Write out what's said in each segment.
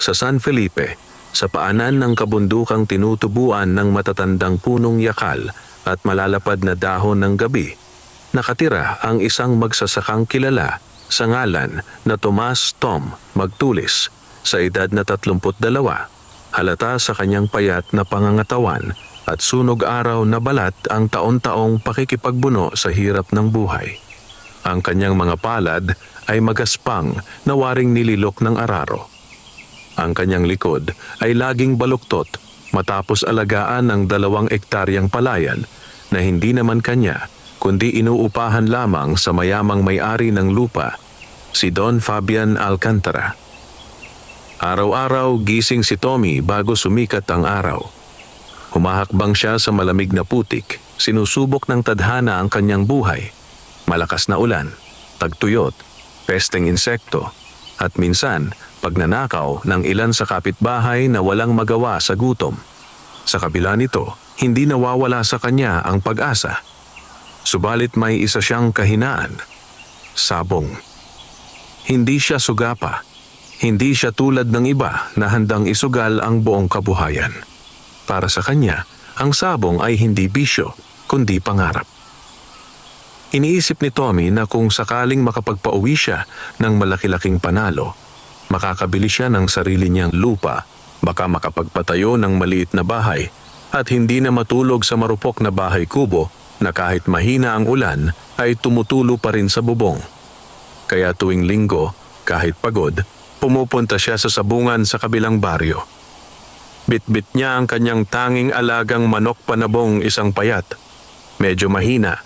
Sa San Felipe, sa paanan ng kabundukang tinutubuan ng matatandang punong yakal at malalapad na dahon ng gabi, nakatira ang isang magsasakang kilala sa ngalan na Tomas Tom Magtulis sa edad na 32. Halata sa kanyang payat na pangangatawan at sunog araw na balat ang taon-taong pakikipagbuno sa hirap ng buhay. Ang kanyang mga palad ay magaspang na waring nililok ng araro. Ang kanyang likod ay laging baluktot matapos alagaan ng 2 ektaryang palayan na hindi naman kanya kundi inuupahan lamang sa mayamang may-ari ng lupa, si Don Fabian Alcantara. Araw-araw gising si Tommy bago sumikat ang araw. Humahakbang siya sa malamig na putik, sinusubok ng tadhana ang kanyang buhay. Malakas na ulan, tagtuyot, pesteng insekto, at minsan pagnanakaw ng ilan sa kapitbahay na walang magawa sa gutom. Sa kabila nito, hindi nawawala sa kanya ang pag-asa. Subalit may isa siyang kahinaan, sabong. Hindi siya sugapa. Hindi siya tulad ng iba na handang isugal ang buong kabuhayan. Para sa kanya, ang sabong ay hindi bisyo, kundi pangarap. Iniisip ni Tommy na kung sakaling makapagpauwi siya ng malaki-laking panalo, makakabili siya ng sarili niyang lupa, baka makapagpatayo ng maliit na bahay, at hindi na matulog sa marupok na bahay kubo na kahit mahina ang ulan ay tumutulo pa rin sa bubong. Kaya tuwing linggo, kahit pagod, pumupunta siya sa sabungan sa kabilang baryo. Bitbit niya ang kanyang tanging alagang manok panabong isang payat. Medyo mahina,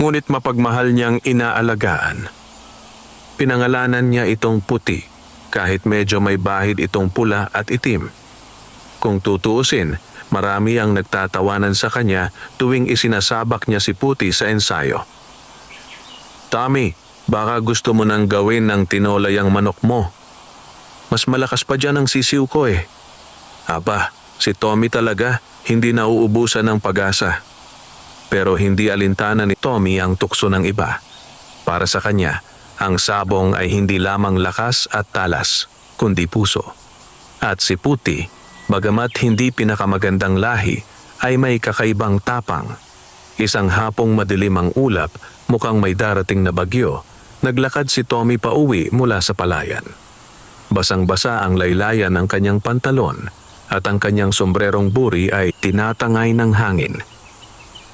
ngunit mapagmahal niyang inaalagaan. Pinangalanan niya itong puti, kahit medyo may bahid itong pula at itim. Kung tutuusin, marami ang nagtatawanan sa kanya tuwing isinasabak niya si Puti sa ensayo. Tommy, baka gusto mo nang gawin ng tinolay ang manok mo. Mas malakas pa dyan ang sisiw ko eh. Aba, si Tommy talaga, hindi nauubusan ng pag-asa. Pero hindi alintana ni Tommy ang tukso ng iba. Para sa kanya, ang sabong ay hindi lamang lakas at talas, kundi puso. At si Puti, bagamat hindi pinakamagandang lahi, ay may kakaibang tapang. Isang hapong madilim ang ulap, mukhang may darating na bagyo, naglakad si Tommy pauwi mula sa palayan. Basang-basa ang laylayan ng kanyang pantalon at ang kanyang sombrerong buri ay tinatangay ng hangin.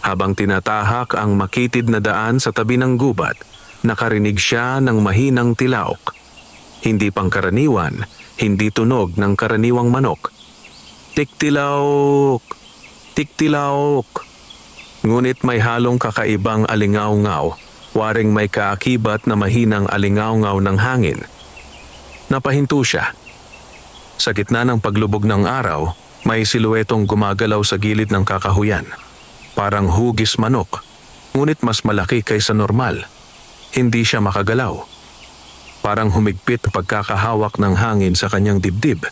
Habang tinatahak ang makitid na daan sa tabi ng gubat, nakarinig siya ng mahinang tilaok. Hindi pangkaraniwan, hindi tunog ng karaniwang manok. Tiktilaok! Tiktilaok! Ngunit may halong kakaibang alingaw-ngaw, waring may kaakibat na mahinang alingaw-ngaw ng hangin. Napahinto siya. Sa gitna ng paglubog ng araw, may siluetong gumagalaw sa gilid ng kakahuyan. Parang hugis manok, ngunit mas malaki kaysa normal. Hindi siya makagalaw. Parang humigpit pagkakahawak ng hangin sa kanyang dibdib.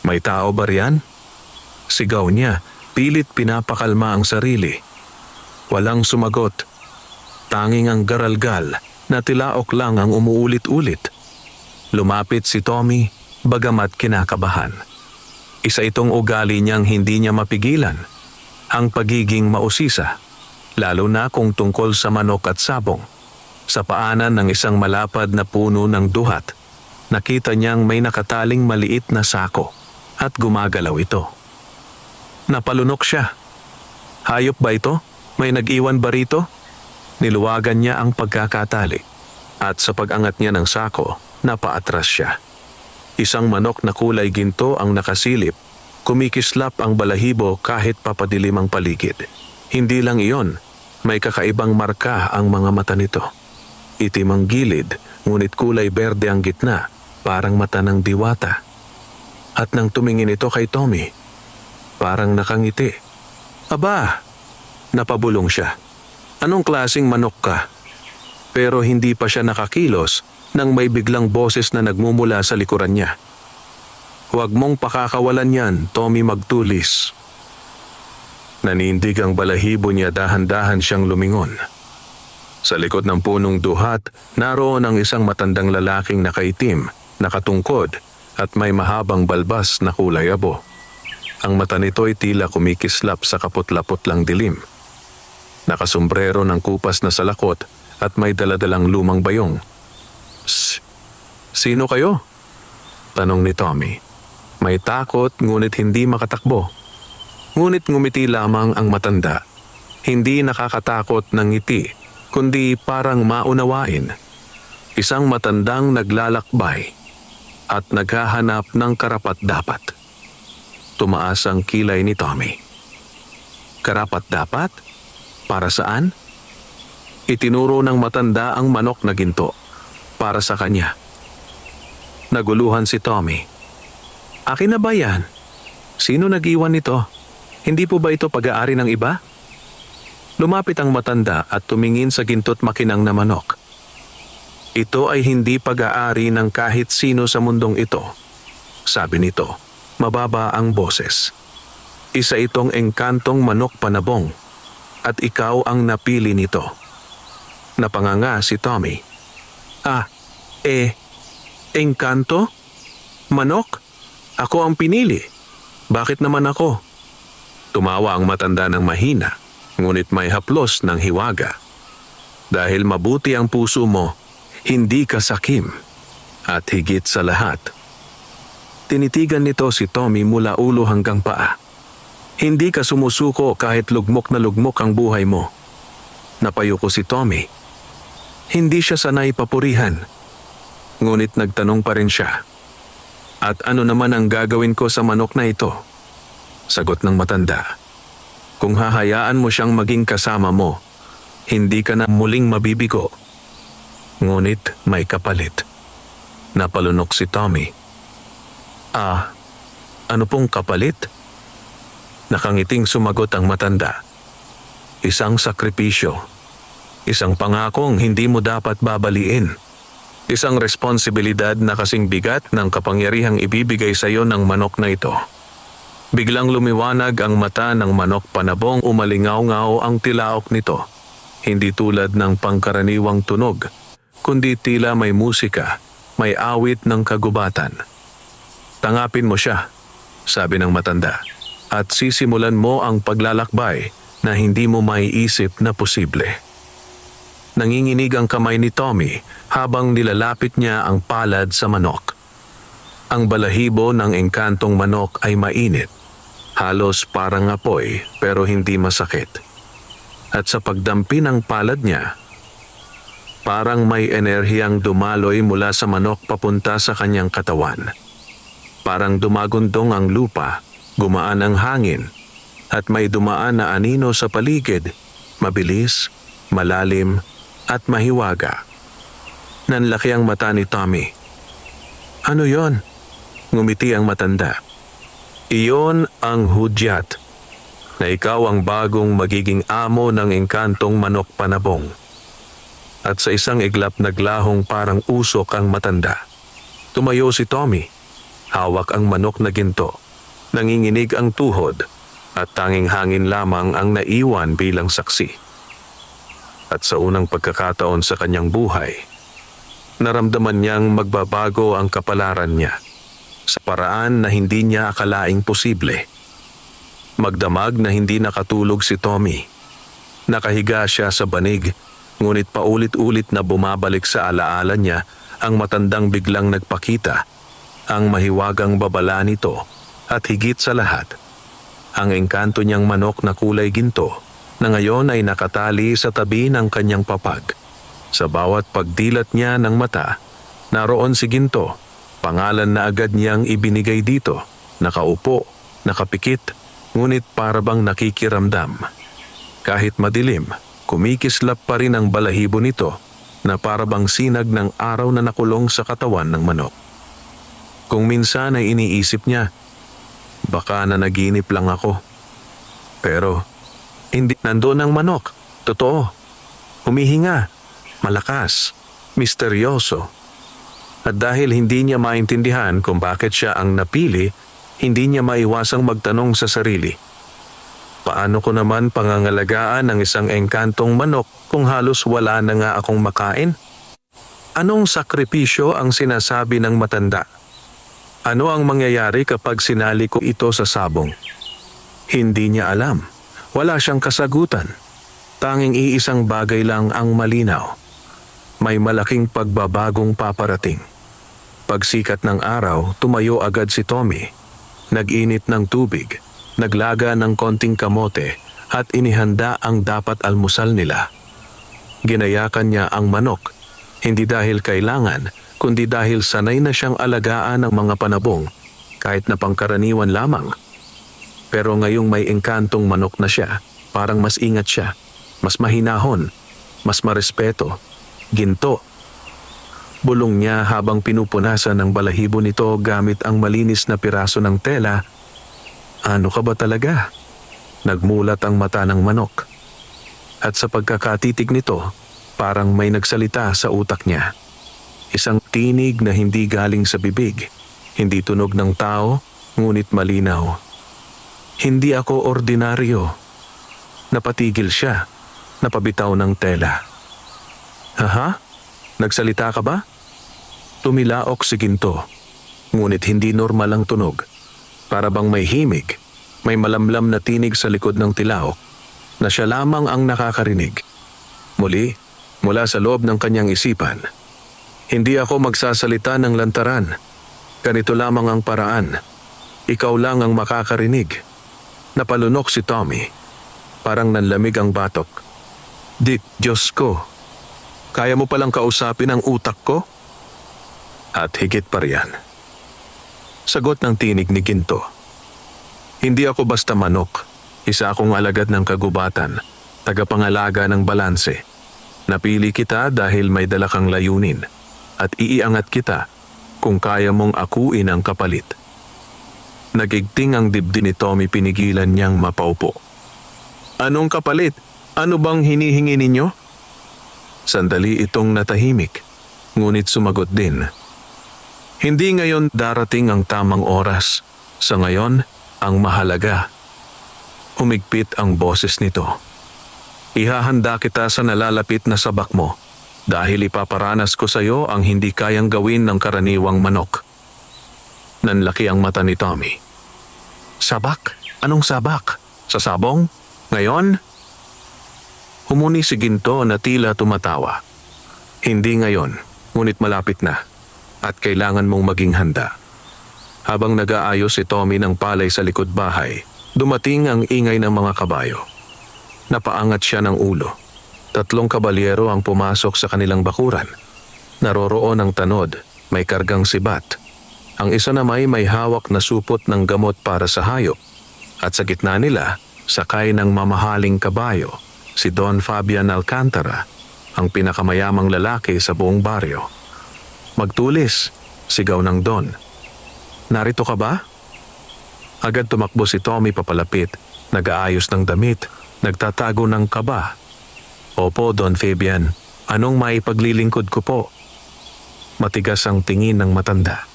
May tao ba riyan? Sigaw niya, pilit pinapakalma ang sarili. Walang sumagot. Tanging ang garalgal na tilaok lang ang umuulit-ulit. Lumapit si Tommy, bagamat kinakabahan. Isa itong ugali niyang hindi niya mapigilan, ang pagiging mausisa, lalo na kung tungkol sa manok at sabong. Sa paanan ng isang malapad na puno ng duhat, nakita niyang may nakataling maliit na sako at gumagalaw ito. Napalunok siya. Hayop ba ito? May nag-iwan ba rito? Niluwagan niya ang pagkakatali at sa pag-angat niya ng sako, napaatras siya. Isang manok na kulay ginto ang nakasilip, kumikislap ang balahibo kahit papadilim ang paligid. Hindi lang iyon, may kakaibang marka ang mga mata nito. Itim ang gilid, ngunit kulay berde ang gitna, parang mata ng diwata. At nang tumingin ito kay Tommy, parang nakangiti. Aba! Napabulong siya. Anong klaseng manok ka? Pero hindi pa siya nakakilos nang may biglang boses na nagmumula sa likuran niya. Huwag mong pakakawalan yan, Tommy Magtulis. Nanindig ang balahibo niya, dahan-dahan siyang lumingon. Sa likod ng punong duhat, naroon ang isang matandang lalaking nakaitim, nakatungkod, at may mahabang balbas na kulay abo. Ang mata nito ay tila kumikislap sa kaput-lapot-lang dilim. Nakasombrero ng kupas na salakot at may daladalang lumang bayong. Sino kayo?" tanong ni Tommy. May takot ngunit hindi makatakbo. Ngunit ngumiti lamang ang matanda. Hindi nakakatakot ng ngiti, kundi parang maunawain. Isang matandang naglalakbay at naghahanap ng karapat-dapat. Tumaas ang kilay ni Tommy. Karapat-dapat? Para saan? Itinuro ng matanda ang manok na ginto para sa kanya. Naguluhan si Tommy. "Akin na ba yan? Sino nag-iwan nito? Hindi po ba ito pag-aari ng iba?" Lumapit ang matanda at tumingin sa ginto't makinang na manok. "Ito ay hindi pag-aari ng kahit sino sa mundong ito," sabi nito. Mababa ang boses. "Isa itong engkantong manok panabong at ikaw ang napili nito." Napanganga si Tommy. Engkanto? Manok? Ako ang pinili. Bakit naman ako?" Tumawa ang matanda ng mahina, ngunit may haplos ng hiwaga. "Dahil mabuti ang puso mo, hindi ka sakim. At higit sa lahat." Tinitigan nito si Tommy mula ulo hanggang paa. "Hindi ka sumusuko kahit lugmok na lugmok ang buhay mo." Napayuko si Tommy. Hindi siya sanay papurihan. Ngunit nagtanong pa rin siya. "At ano naman ang gagawin ko sa manok na ito?" Sagot ng matanda. "Kung hahayaan mo siyang maging kasama mo, hindi ka na muling mabibigo." Ngunit may kapalit. Napalunok si Tommy. Ano pong kapalit?" Nakangiting sumagot ang matanda. "Isang sakripisyo. Isang pangakong hindi mo dapat babaliin. Isang responsibilidad na kasing bigat ng kapangyarihang ibibigay sa iyo ng manok na ito." Biglang lumiwanag ang mata ng manok panabong, umalingaw-ngaw ang tilaok nito. Hindi tulad ng pangkaraniwang tunog, kundi tila may musika, may awit ng kagubatan. "Tangapin mo siya," sabi ng matanda, "at sisimulan mo ang paglalakbay na hindi mo maiisip na posible." Nanginginig ang kamay ni Tommy habang nilalapit niya ang palad sa manok. Ang balahibo ng engkantong manok ay mainit, halos parang apoy pero hindi masakit. At sa pagdampi ng palad niya, parang may enerhiyang dumaloy mula sa manok papunta sa kanyang katawan. Parang dumagundong ang lupa, gumaan ang hangin, at may dumaan na anino sa paligid, mabilis, malalim, at mahiwaga. Nanlaki ang mata ni Tommy. "Ano yon?" Ngumiti ang matanda. "Iyon ang hudyat, na ikaw ang bagong magiging amo ng engkantong manok panabong." At sa isang iglap naglahong parang usok ang matanda. Tumayo si Tommy. Hawak ang manok na ginto. Nanginginig ang tuhod at tanging hangin lamang ang naiwan bilang saksi. At sa unang pagkakataon sa kanyang buhay, naramdaman niyang magbabago ang kapalaran niya sa paraan na hindi niya akalaing posible. Magdamag na hindi nakatulog si Tommy. Nakahiga siya sa banig, ngunit paulit-ulit na bumabalik sa alaala niya ang matandang biglang nagpakita, ang mahiwagang babala nito, at higit sa lahat, ang engkanto niyang manok na kulay ginto na ngayon ay nakatali sa tabi ng kanyang papag. Sa bawat pagdilat niya ng mata, naroon si Ginto, pangalan na agad niyang ibinigay dito, nakaupo, nakapikit, ngunit parabang nakikiramdam. Kahit madilim, kumikislap pa rin ang balahibo nito na parabang sinag ng araw na nakulong sa katawan ng manok. Kung minsan ay iniisip niya, baka nanaginip lang ako. Pero hindi, nandoon ang manok. Totoo. Humihinga. Malakas. Misteryoso. At dahil hindi niya maintindihan kung bakit siya ang napili, hindi niya maiwasang magtanong sa sarili. Paano ko naman pangangalagaan ng isang engkantong manok kung halos wala na nga akong makain? Anong sakripisyo ang sinasabi ng matanda? Ano ang mangyayari kapag sinali ko ito sa sabong? Hindi niya alam. Wala siyang kasagutan. Tanging iisang bagay lang ang malinaw. May malaking pagbabagong paparating. Pagsikat ng araw, tumayo agad si Tommy. Nag-init ng tubig, naglaga ng konting kamote at inihanda ang dapat almusal nila. Ginayakan niya ang manok, hindi dahil kailangan, kundi dahil sanay na siyang alagaan ng mga panabong, kahit na pangkaraniwan lamang. Pero ngayong may engkantong manok na siya, parang mas ingat siya, mas mahinahon, mas marespeto, ginto. Bulong niya habang pinupunasan ng balahibo nito gamit ang malinis na piraso ng tela. Ano ka ba talaga? Nagmulat ang mata ng manok. At sa pagkakatitig nito, parang may nagsalita sa utak niya. Isang tinig na hindi galing sa bibig, hindi tunog ng tao, ngunit malinaw. Hindi ako ordinaryo. Napatigil siya, napabitaw ng tela. Aha? Nagsalita ka ba? Tumilaok si Ginto, ngunit hindi normal ang tunog. Para bang may himig, may malamlam na tinig sa likod ng tilaok na siya lamang ang nakakarinig. Muli, mula sa loob ng kanyang isipan, hindi ako magsasalita ng lantaran. Ganito lamang ang paraan. Ikaw lang ang makakarinig. Napalunok si Tommy. Parang nanlamig ang batok. Dick, Diyos ko. Kaya mo palang kausapin ang utak ko? At higit pa riyan. Sagot ng tinig ni Ginto. Hindi ako basta manok. Isa akong alagad ng kagubatan. Tagapangalaga ng balanse. Napili kita dahil may dala kang layunin. At iiangat kita kung kaya mong akuin ang kapalit. Nagigting ang dibdib ni Tommy, pinigilan niyang mapaupo. Anong kapalit? Ano bang hinihingi ninyo? Sandali itong natahimik, ngunit sumagot din. Hindi ngayon darating ang tamang oras. Sa ngayon, ang mahalaga. Umigpit ang boses nito. Ihahanda kita sa nalalapit na sabak mo. Dahil ipaparanas ko sa iyo ang hindi kayang gawin ng karaniwang manok. Nanlaki ang mata ni Tommy. Sabak? Anong sabak? Sa sabong? Ngayon? Humuni si Ginto na tila tumatawa. Hindi ngayon, ngunit malapit na. At kailangan mong maging handa. Habang nag-aayos si Tommy ng palay sa likod bahay, dumating ang ingay ng mga kabayo. Napaangat siya ng ulo. 3 kabalyero ang pumasok sa kanilang bakuran. Naroroon ang tanod, may kargang sibat. Ang isa naman may hawak na supot ng gamot para sa hayop. At sa gitna nila, sakay ng mamahaling kabayo, si Don Fabian Alcantara, ang pinakamayamang lalaki sa buong baryo. Magtulis, sigaw ng Don. Narito ka ba? Agad tumakbo si Tommy papalapit, nag-aayos ng damit, nagtatago ng kaba. Opo, Don Fabian. Anong maipaglilingkod ko po? Matigas ang tingin ng matanda.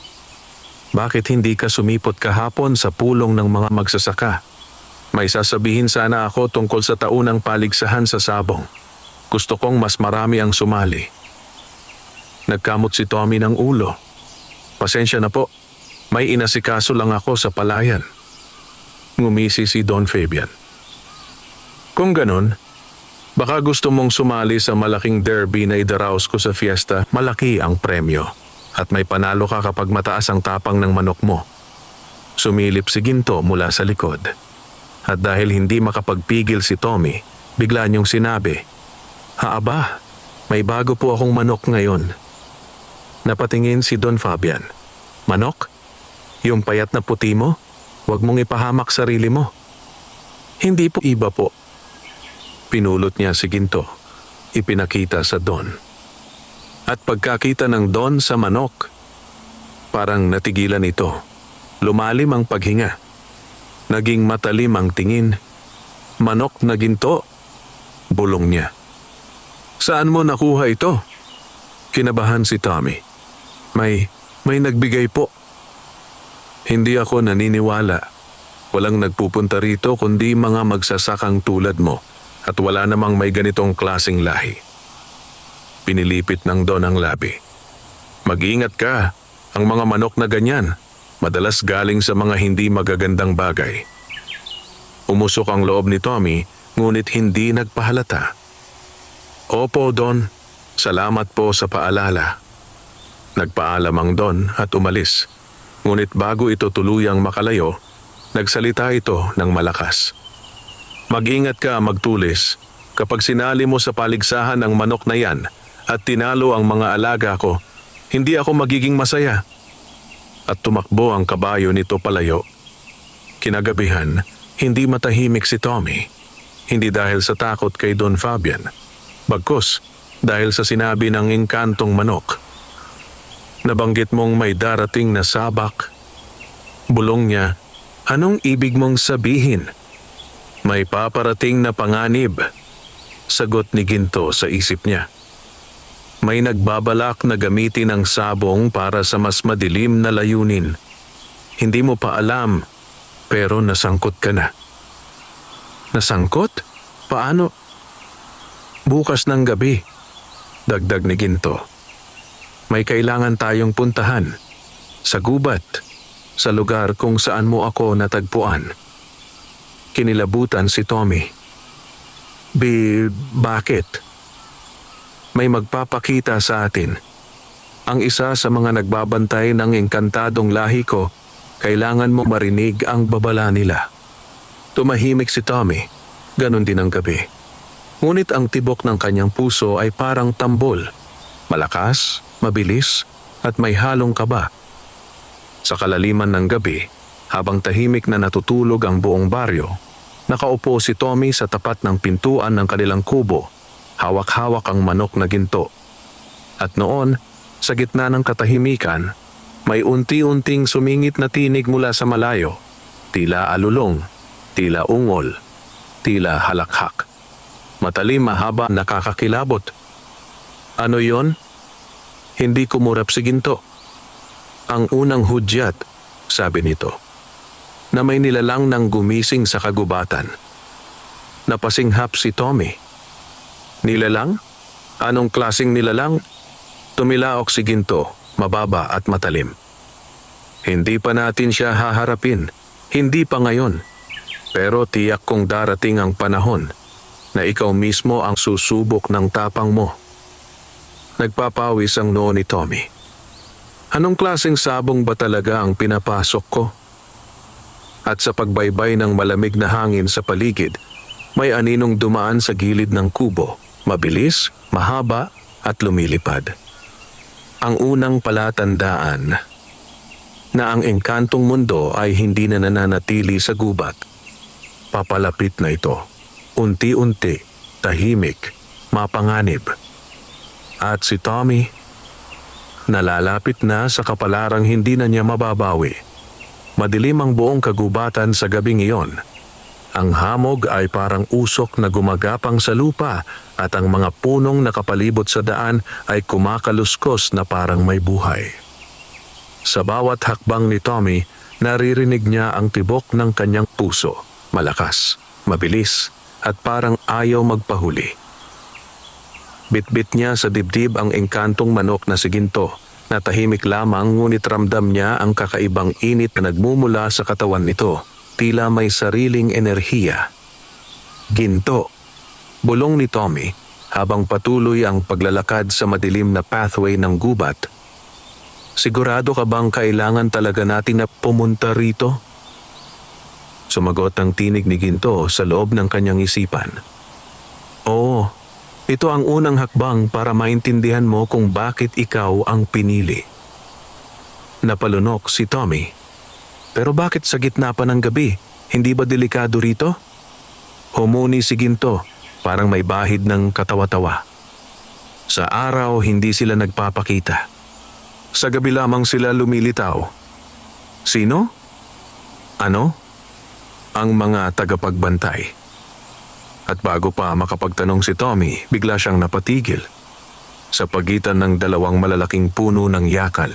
Bakit hindi ka sumipot kahapon sa pulong ng mga magsasaka? May sasabihin sana ako tungkol sa taunang paligsahan sa sabong. Gusto kong mas marami ang sumali. Nagkamot si Tommy ng ulo. Pasensya na po. May inasikaso lang ako sa palayan. Ngumisi si Don Fabian. Kung ganon, baka gusto mong sumali sa malaking derby na idaraos ko sa fiesta. Malaki ang premyo at may panalo ka kapag mataas ang tapang ng manok mo. Sumilip si Ginto mula sa likod. At dahil hindi makapagpigil si Tommy, bigla niyong sinabi, Haaba, may bago po akong manok ngayon. Napatingin si Don Fabian. Manok? Yung payat na puti mo? Huwag mong ipahamak sarili mo. Hindi po, iba po. Pinulot niya si Ginto. Ipinakita sa Don. At pagkakita ng Don sa manok, parang natigilan ito. Lumalim ang paghinga. Naging matalim ang tingin. Manok na ginto. Bulong niya. Saan mo nakuha ito? Kinabahan si Tommy. May nagbigay po. Hindi ako naniniwala. Walang nagpupunta rito kundi mga magsasakang tulad mo. At wala namang may ganitong klaseng lahi. Pinilipit ng Don ang labi. Mag-ingat ka. Ang mga manok na ganyan. madalas galing sa mga hindi magagandang bagay. Umusok ang loob ni Tommy, ngunit hindi nagpahalata. Opo, Don. Salamat po sa paalala. Nagpaalam ang Don at umalis. Ngunit bago ito tuluyang makalayo, nagsalita ito ng malakas. Mag-ingat ka, Magtulis. Kapag sinali mo sa paligsahan ang manok na yan at tinalo ang mga alaga ko, hindi ako magiging masaya. At tumakbo ang kabayo nito palayo. Kinagabihan, hindi matahimik si Tommy. Hindi dahil sa takot kay Don Fabian, bagkus dahil sa sinabi ng engkantong manok. Nabanggit mong may darating na sabak. Bulong niya, anong ibig mong sabihin? May paparating na panganib. Sagot ni Ginto sa isip niya. May nagbabalak na gamitin ang sabong para sa mas madilim na layunin. Hindi mo pa alam, pero nasangkot ka na. Nasangkot? Paano? Bukas ng gabi, dagdag ni Ginto. May kailangan tayong puntahan. Sa gubat, sa lugar kung saan mo ako natagpuan. Kinilabutan si Tommy. Bakit? May magpapakita sa atin. Ang isa sa mga nagbabantay ng engkantadong lahi ko, kailangan mo marinig ang babala nila. Tumahimik si Tommy, ganon din ang gabi. Ngunit ang tibok ng kanyang puso ay parang tambol. Malakas, mabilis, at may halong kaba. Sa kalaliman ng gabi, habang tahimik na natutulog ang buong baryo, nakaupo si Tommy sa tapat ng pintuan ng kanilang kubo, hawak-hawak ang manok na ginto. At noon, sa gitna ng katahimikan, may unti-unting sumingit na tinig mula sa malayo, tila alulong, tila ungol, tila halakhak. Matalim, mahaba, nakakakilabot. Ano yon? Hindi kumurap si Ginto. Ang unang hudyat, sabi nito, na may nilalang ng gumising sa kagubatan. Napasinghap si Tommy. Nilalang? Anong klaseng nilalang? Tumilaok si Ginto, mababa at matalim. Hindi pa natin siya haharapin, hindi pa ngayon. Pero tiyak kong darating ang panahon na ikaw mismo ang susubok ng tapang mo. Nagpapawis ang noo ni Tommy. Anong klaseng sabong ba talaga ang pinapasok ko? At sa pagbaybay ng malamig na hangin sa paligid, may aninong dumaan sa gilid ng kubo, mabilis, mahaba at lumilipad. Ang unang palatandaan na ang engkantong mundo ay hindi na nananatili sa gubat. Papalapit na ito, unti-unti, tahimik, mapanganib. At si Tommy, nalalapit na sa kapalarang hindi na niya mababawi. Madilim ang buong kagubatan sa gabing iyon. Ang hamog ay parang usok na gumagapang sa lupa at ang mga punong nakapalibot sa daan ay kumakaluskos na parang may buhay. Sa bawat hakbang ni Tommy, naririnig niya ang tibok ng kanyang puso. Malakas, mabilis, at parang ayaw magpahuli. Bitbit niya sa dibdib ang engkantong manok na si Ginto, na tahimik lamang ngunit ramdam niya ang kakaibang init na nagmumula sa katawan nito, tila may sariling enerhiya. Ginto, bulong ni Tommy habang patuloy ang paglalakad sa madilim na pathway ng gubat. Sigurado ka bang kailangan talaga natin na pumunta rito? Sumagot ang tinig ni Ginto sa loob ng kanyang isipan. Oo, ito ang unang hakbang para maintindihan mo kung bakit ikaw ang pinili. Napalunok si Tommy. Pero bakit sa gitna pa ng gabi? Hindi ba delikado rito? Humuni si Ginto, parang may bahid ng katawa-tawa. Sa araw, hindi sila nagpapakita. Sa gabi lamang sila lumilitaw. Sino? Ano? Ang mga tagapagbantay. At bago pa makapagtanong si Tommy, bigla siyang napatigil. Sa pagitan ng dalawang malalaking puno ng yakal,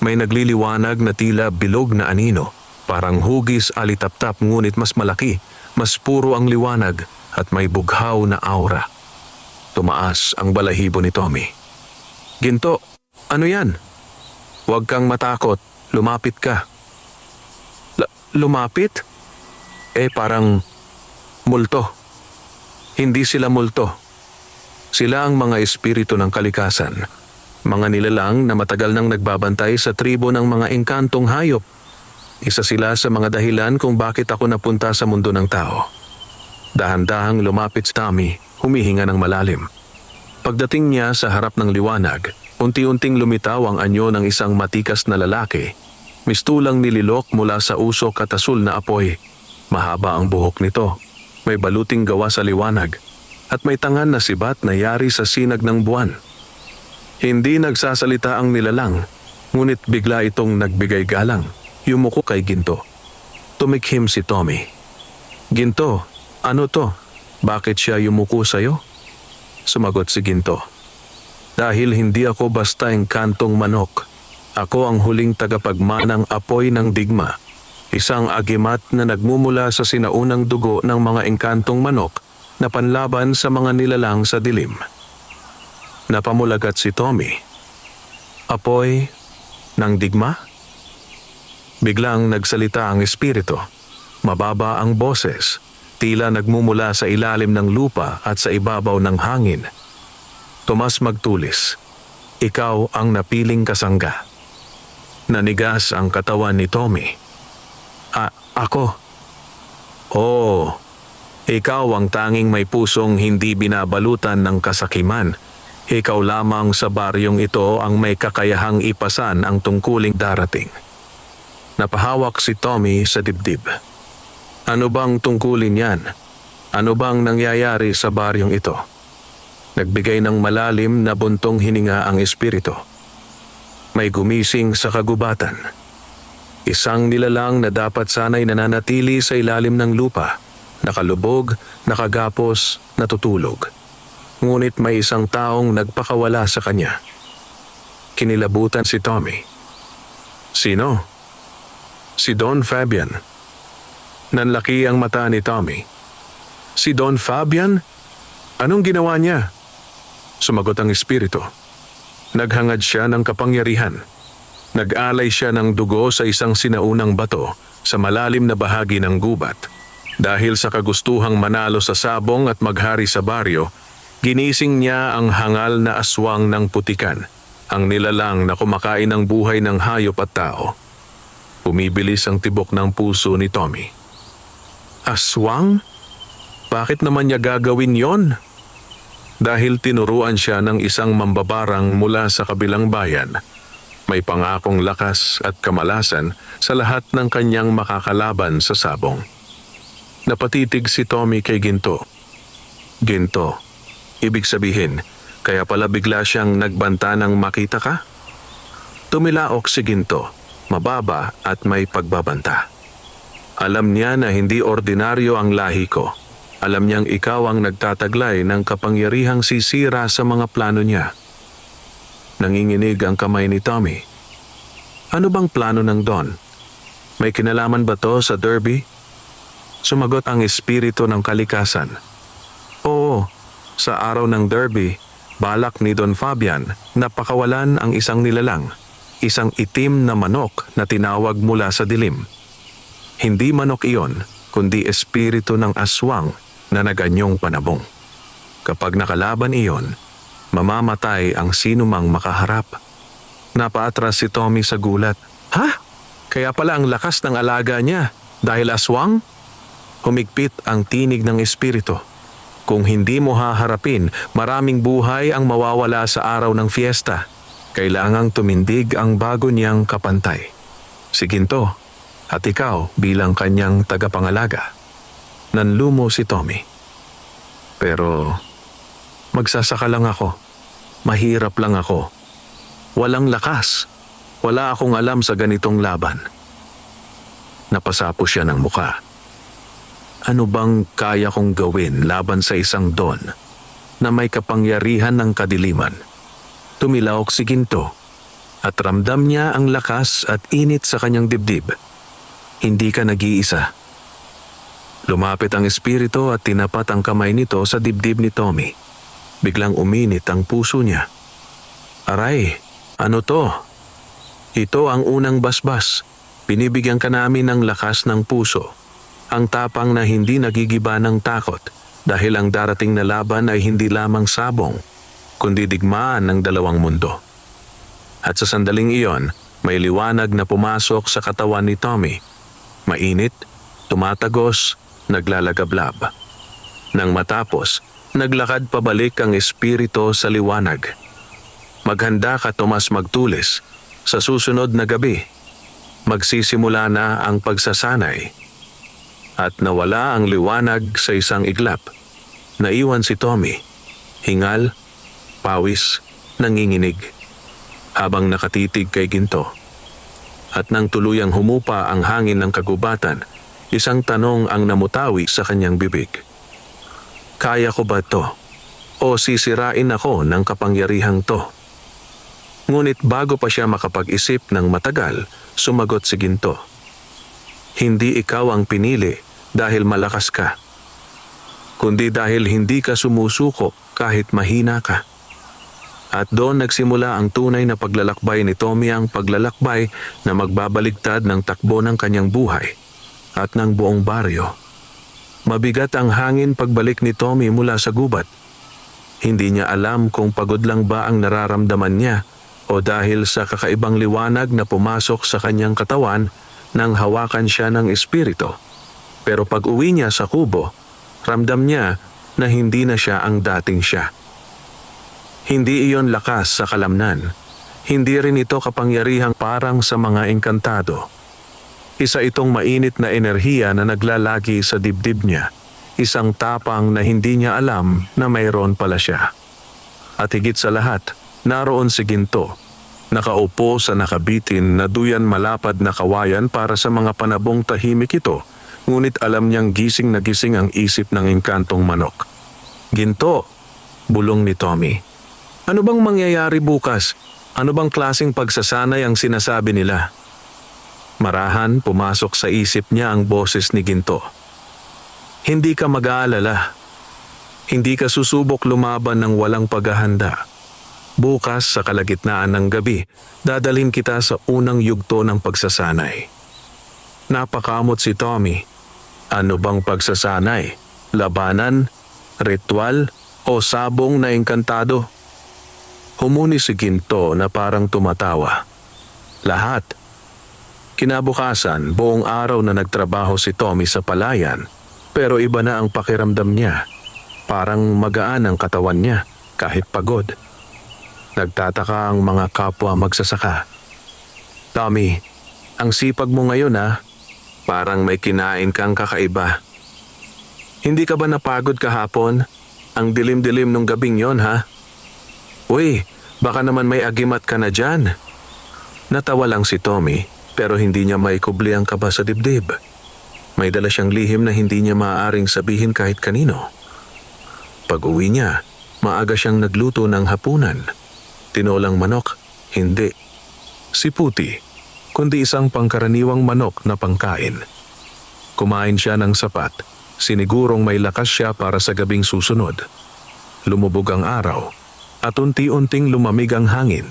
may nagliliwanag na tila bilog na anino, parang hugis alitaptap ngunit mas malaki, mas puro ang liwanag at may bughaw na aura. Tumaas ang balahibo ni Tommy. Ginto, ano yan? Huwag kang matakot, lumapit ka. lumapit? Parang multo. Hindi sila multo. Sila ang mga espiritu ng kalikasan. Mga nilalang na matagal nang nagbabantay sa tribo ng mga engkantong hayop. Isa sila sa mga dahilan kung bakit ako napunta sa mundo ng tao. Dahan-dahang lumapit si Tommy, humihinga ng malalim. Pagdating niya sa harap ng liwanag, unti-unting lumitaw ang anyo ng isang matikas na lalaki. Mistulang nililok mula sa usok at asul na apoy. Mahaba ang buhok nito, may baluting gawa sa liwanag, at may tangan na sibat na yari sa sinag ng buwan. Hindi nagsasalita ang nilalang, ngunit bigla itong nagbigay galang, yumuko kay Ginto. Tumikhim si Tommy. Ginto, ano to? Bakit siya yumuko sa'yo? Sumagot si Ginto. Dahil hindi ako basta engkantong manok. Ako ang huling tagapagmanang apoy ng digma. Isang agimat na nagmumula sa sinaunang dugo ng mga engkantong manok na panlaban sa mga nilalang sa dilim. Napamulagat si Tommy. Apoy ng digma? Biglang nagsalita ang espiritu. Mababa ang boses. Tila nagmumula sa ilalim ng lupa at sa ibabaw ng hangin. Tomas magtulis. Ikaw ang napiling kasangga. Nanigas ang katawan ni Tommy. Ako? Oo. Ikaw ang tanging may pusong hindi binabalutan ng kasakiman. Ikaw lamang sa baryong ito ang may kakayahang ipasan ang tungkuling darating. Napahawak si Tommy sa dibdib. Ano bang tungkulin yan? Ano bang nangyayari sa baryong ito? Nagbigay ng malalim na buntong hininga ang espiritu. May gumising sa kagubatan. Isang nilalang na dapat sanay nananatili sa ilalim ng lupa, nakalubog, nakagapos, natutulog. Ngunit may isang taong nagpakawala sa kanya. Kinilabutan si Tommy. Sino? Si Don Fabian. Nanlaki ang mata ni Tommy. Si Don Fabian? Anong ginawa niya? Sumagot ang espiritu. Naghangad siya ng kapangyarihan. Nag-alay siya ng dugo sa isang sinaunang bato sa malalim na bahagi ng gubat. Dahil sa kagustuhang manalo sa sabong at maghari sa baryo, ginising niya ang hangal na aswang ng putikan, ang nilalang na kumakain ng buhay ng hayop at tao. Bumibilis ang tibok ng puso ni Tommy. Aswang? Bakit naman niya gagawin yon? Dahil tinuruan siya ng isang mambabarang mula sa kabilang bayan. May pangakong lakas at kamalasan sa lahat ng kanyang makakalaban sa sabong. Napatitig si Tommy kay Ginto. Ginto, ibig sabihin, kaya pala bigla siyang nagbanta nang makita ka? Tumilaok si Ginto, mababa at may pagbabanta. Alam niya na hindi ordinaryo ang lahi ko. Alam niyang ikaw ang nagtataglay ng kapangyarihang sisira sa mga plano niya. Nanginginig ang kamay ni Tommy. Ano bang plano ng Don? May kinalaman ba to sa Derby? Sumagot ang espiritu ng kalikasan. Oo, sa araw ng Derby, balak ni Don Fabian na pakawalan ang isang nilalang, isang itim na manok na tinawag mula sa dilim. Hindi manok iyon, kundi espiritu ng aswang na naganyong panabong. Kapag nakalaban iyon, mamamatay ang sinumang makaharap. Napaatras si Tommy sa gulat. Ha? Kaya pala ang lakas ng alaga niya dahil aswang? Humigpit ang tinig ng espiritu. Kung hindi mo haharapin, maraming buhay ang mawawala sa araw ng fiesta. Kailangang tumindig ang bago niyang kapantay. Si Ginto, at ikaw bilang kanyang tagapangalaga. Nanlumo si Tommy. Pero magsasaka lang ako. Mahirap lang ako. Walang lakas. Wala akong alam sa ganitong laban. Napasapo siya ng muka. Ano bang kaya kong gawin laban sa isang Don na may kapangyarihan ng kadiliman? Tumilaok si Ginto at ramdam niya ang lakas at init sa kanyang dibdib. Hindi ka nag-iisa. Lumapit ang espiritu at tinapat ang kamay nito sa dibdib ni Tommy. Biglang uminit ang puso niya. Aray, ano to? Ito ang unang basbas. Binibigyan ka namin ng lakas ng puso, ang tapang na hindi nagigiba ng takot dahil ang darating na laban ay hindi lamang sabong, kundi digmaan ng dalawang mundo. At sa sandaling iyon, may liwanag na pumasok sa katawan ni Tommy. Mainit, tumatagos, naglalagablab. Nang matapos, naglakad pabalik ang espiritu sa liwanag. Maghanda ka, Tomas, magtulis. Sa susunod na gabi, magsisimula na ang pagsasanay. At nawala ang liwanag sa isang iglap. Naiwan si Tommy, hingal, pawis, nanginginig, habang nakatitig kay Ginto. At nang tuluyang humupa ang hangin ng kagubatan, isang tanong ang namutawi sa kanyang bibig. Kaya ko ba to? O sisirain ako ng kapangyarihang to? Ngunit bago pa siya makapag-isip ng matagal, sumagot si Ginto. Hindi ikaw ang pinili dahil malakas ka, kundi dahil hindi ka sumusuko kahit mahina ka. At doon nagsimula ang tunay na paglalakbay ni Tommy, ang paglalakbay na magbabaligtad ng takbo ng kanyang buhay at ng buong baryo. Mabigat ang hangin pagbalik ni Tommy mula sa gubat. Hindi niya alam kung pagod lang ba ang nararamdaman niya o dahil sa kakaibang liwanag na pumasok sa kanyang katawan nang hawakan siya ng espiritu. Pero pag uwi niya sa kubo, ramdam niya na hindi na siya ang dating siya. Hindi iyon lakas sa kalamnan. Hindi rin ito kapangyarihang parang sa mga engkantado. Isa itong mainit na enerhiya na naglalagi sa dibdib niya. Isang tapang na hindi niya alam na mayroon pala siya. At higit sa lahat, naroon si Ginto, nakaupo sa nakabitin na duyan malapad na kawayan. Para sa mga panabong tahimik ito, ngunit alam niyang gising na gising ang isip ng engkantong manok. Ginto, bulong ni Tommy. Ano bang mangyayari bukas? Ano bang klaseng pagsasanay ang sinasabi nila? Marahan pumasok sa isip niya ang boses ni Ginto. Hindi ka mag-aalala. Hindi ka susubok lumaban ng walang paghahanda. Bukas sa kalagitnaan ng gabi, dadalhin kita sa unang yugto ng pagsasanay. Napakamot si Tommy. Ano bang pagsasanay? Labanan? Ritual? O sabong na engkantado? Humuni si Ginto na parang tumatawa. Lahat. Kinabukasan, buong araw na nagtrabaho si Tommy sa palayan, pero iba na ang pakiramdam niya. Parang magaan ang katawan niya kahit pagod. Nagtataka ang mga kapwa magsasaka. Tommy, ang sipag mo ngayon ha, parang may kinain kang kakaiba. Hindi ka ba napagod kahapon? Ang dilim-dilim nung gabing yon ha? Uy, baka naman may agimat ka na dyan. Natawa lang si Tommy, pero hindi niya maikubli ang kaba sa dibdib. May dala siyang lihim na hindi niya maaaring sabihin kahit kanino. Pag-uwi niya, maaga siyang nagluto ng hapunan. Tinolang manok, hindi. Siputi, kundi isang pangkaraniwang manok na pangkain. Kumain siya ng sapat, sinigurong may lakas siya para sa gabing susunod. Lumubog ang araw, at unti-unting lumamig ang hangin.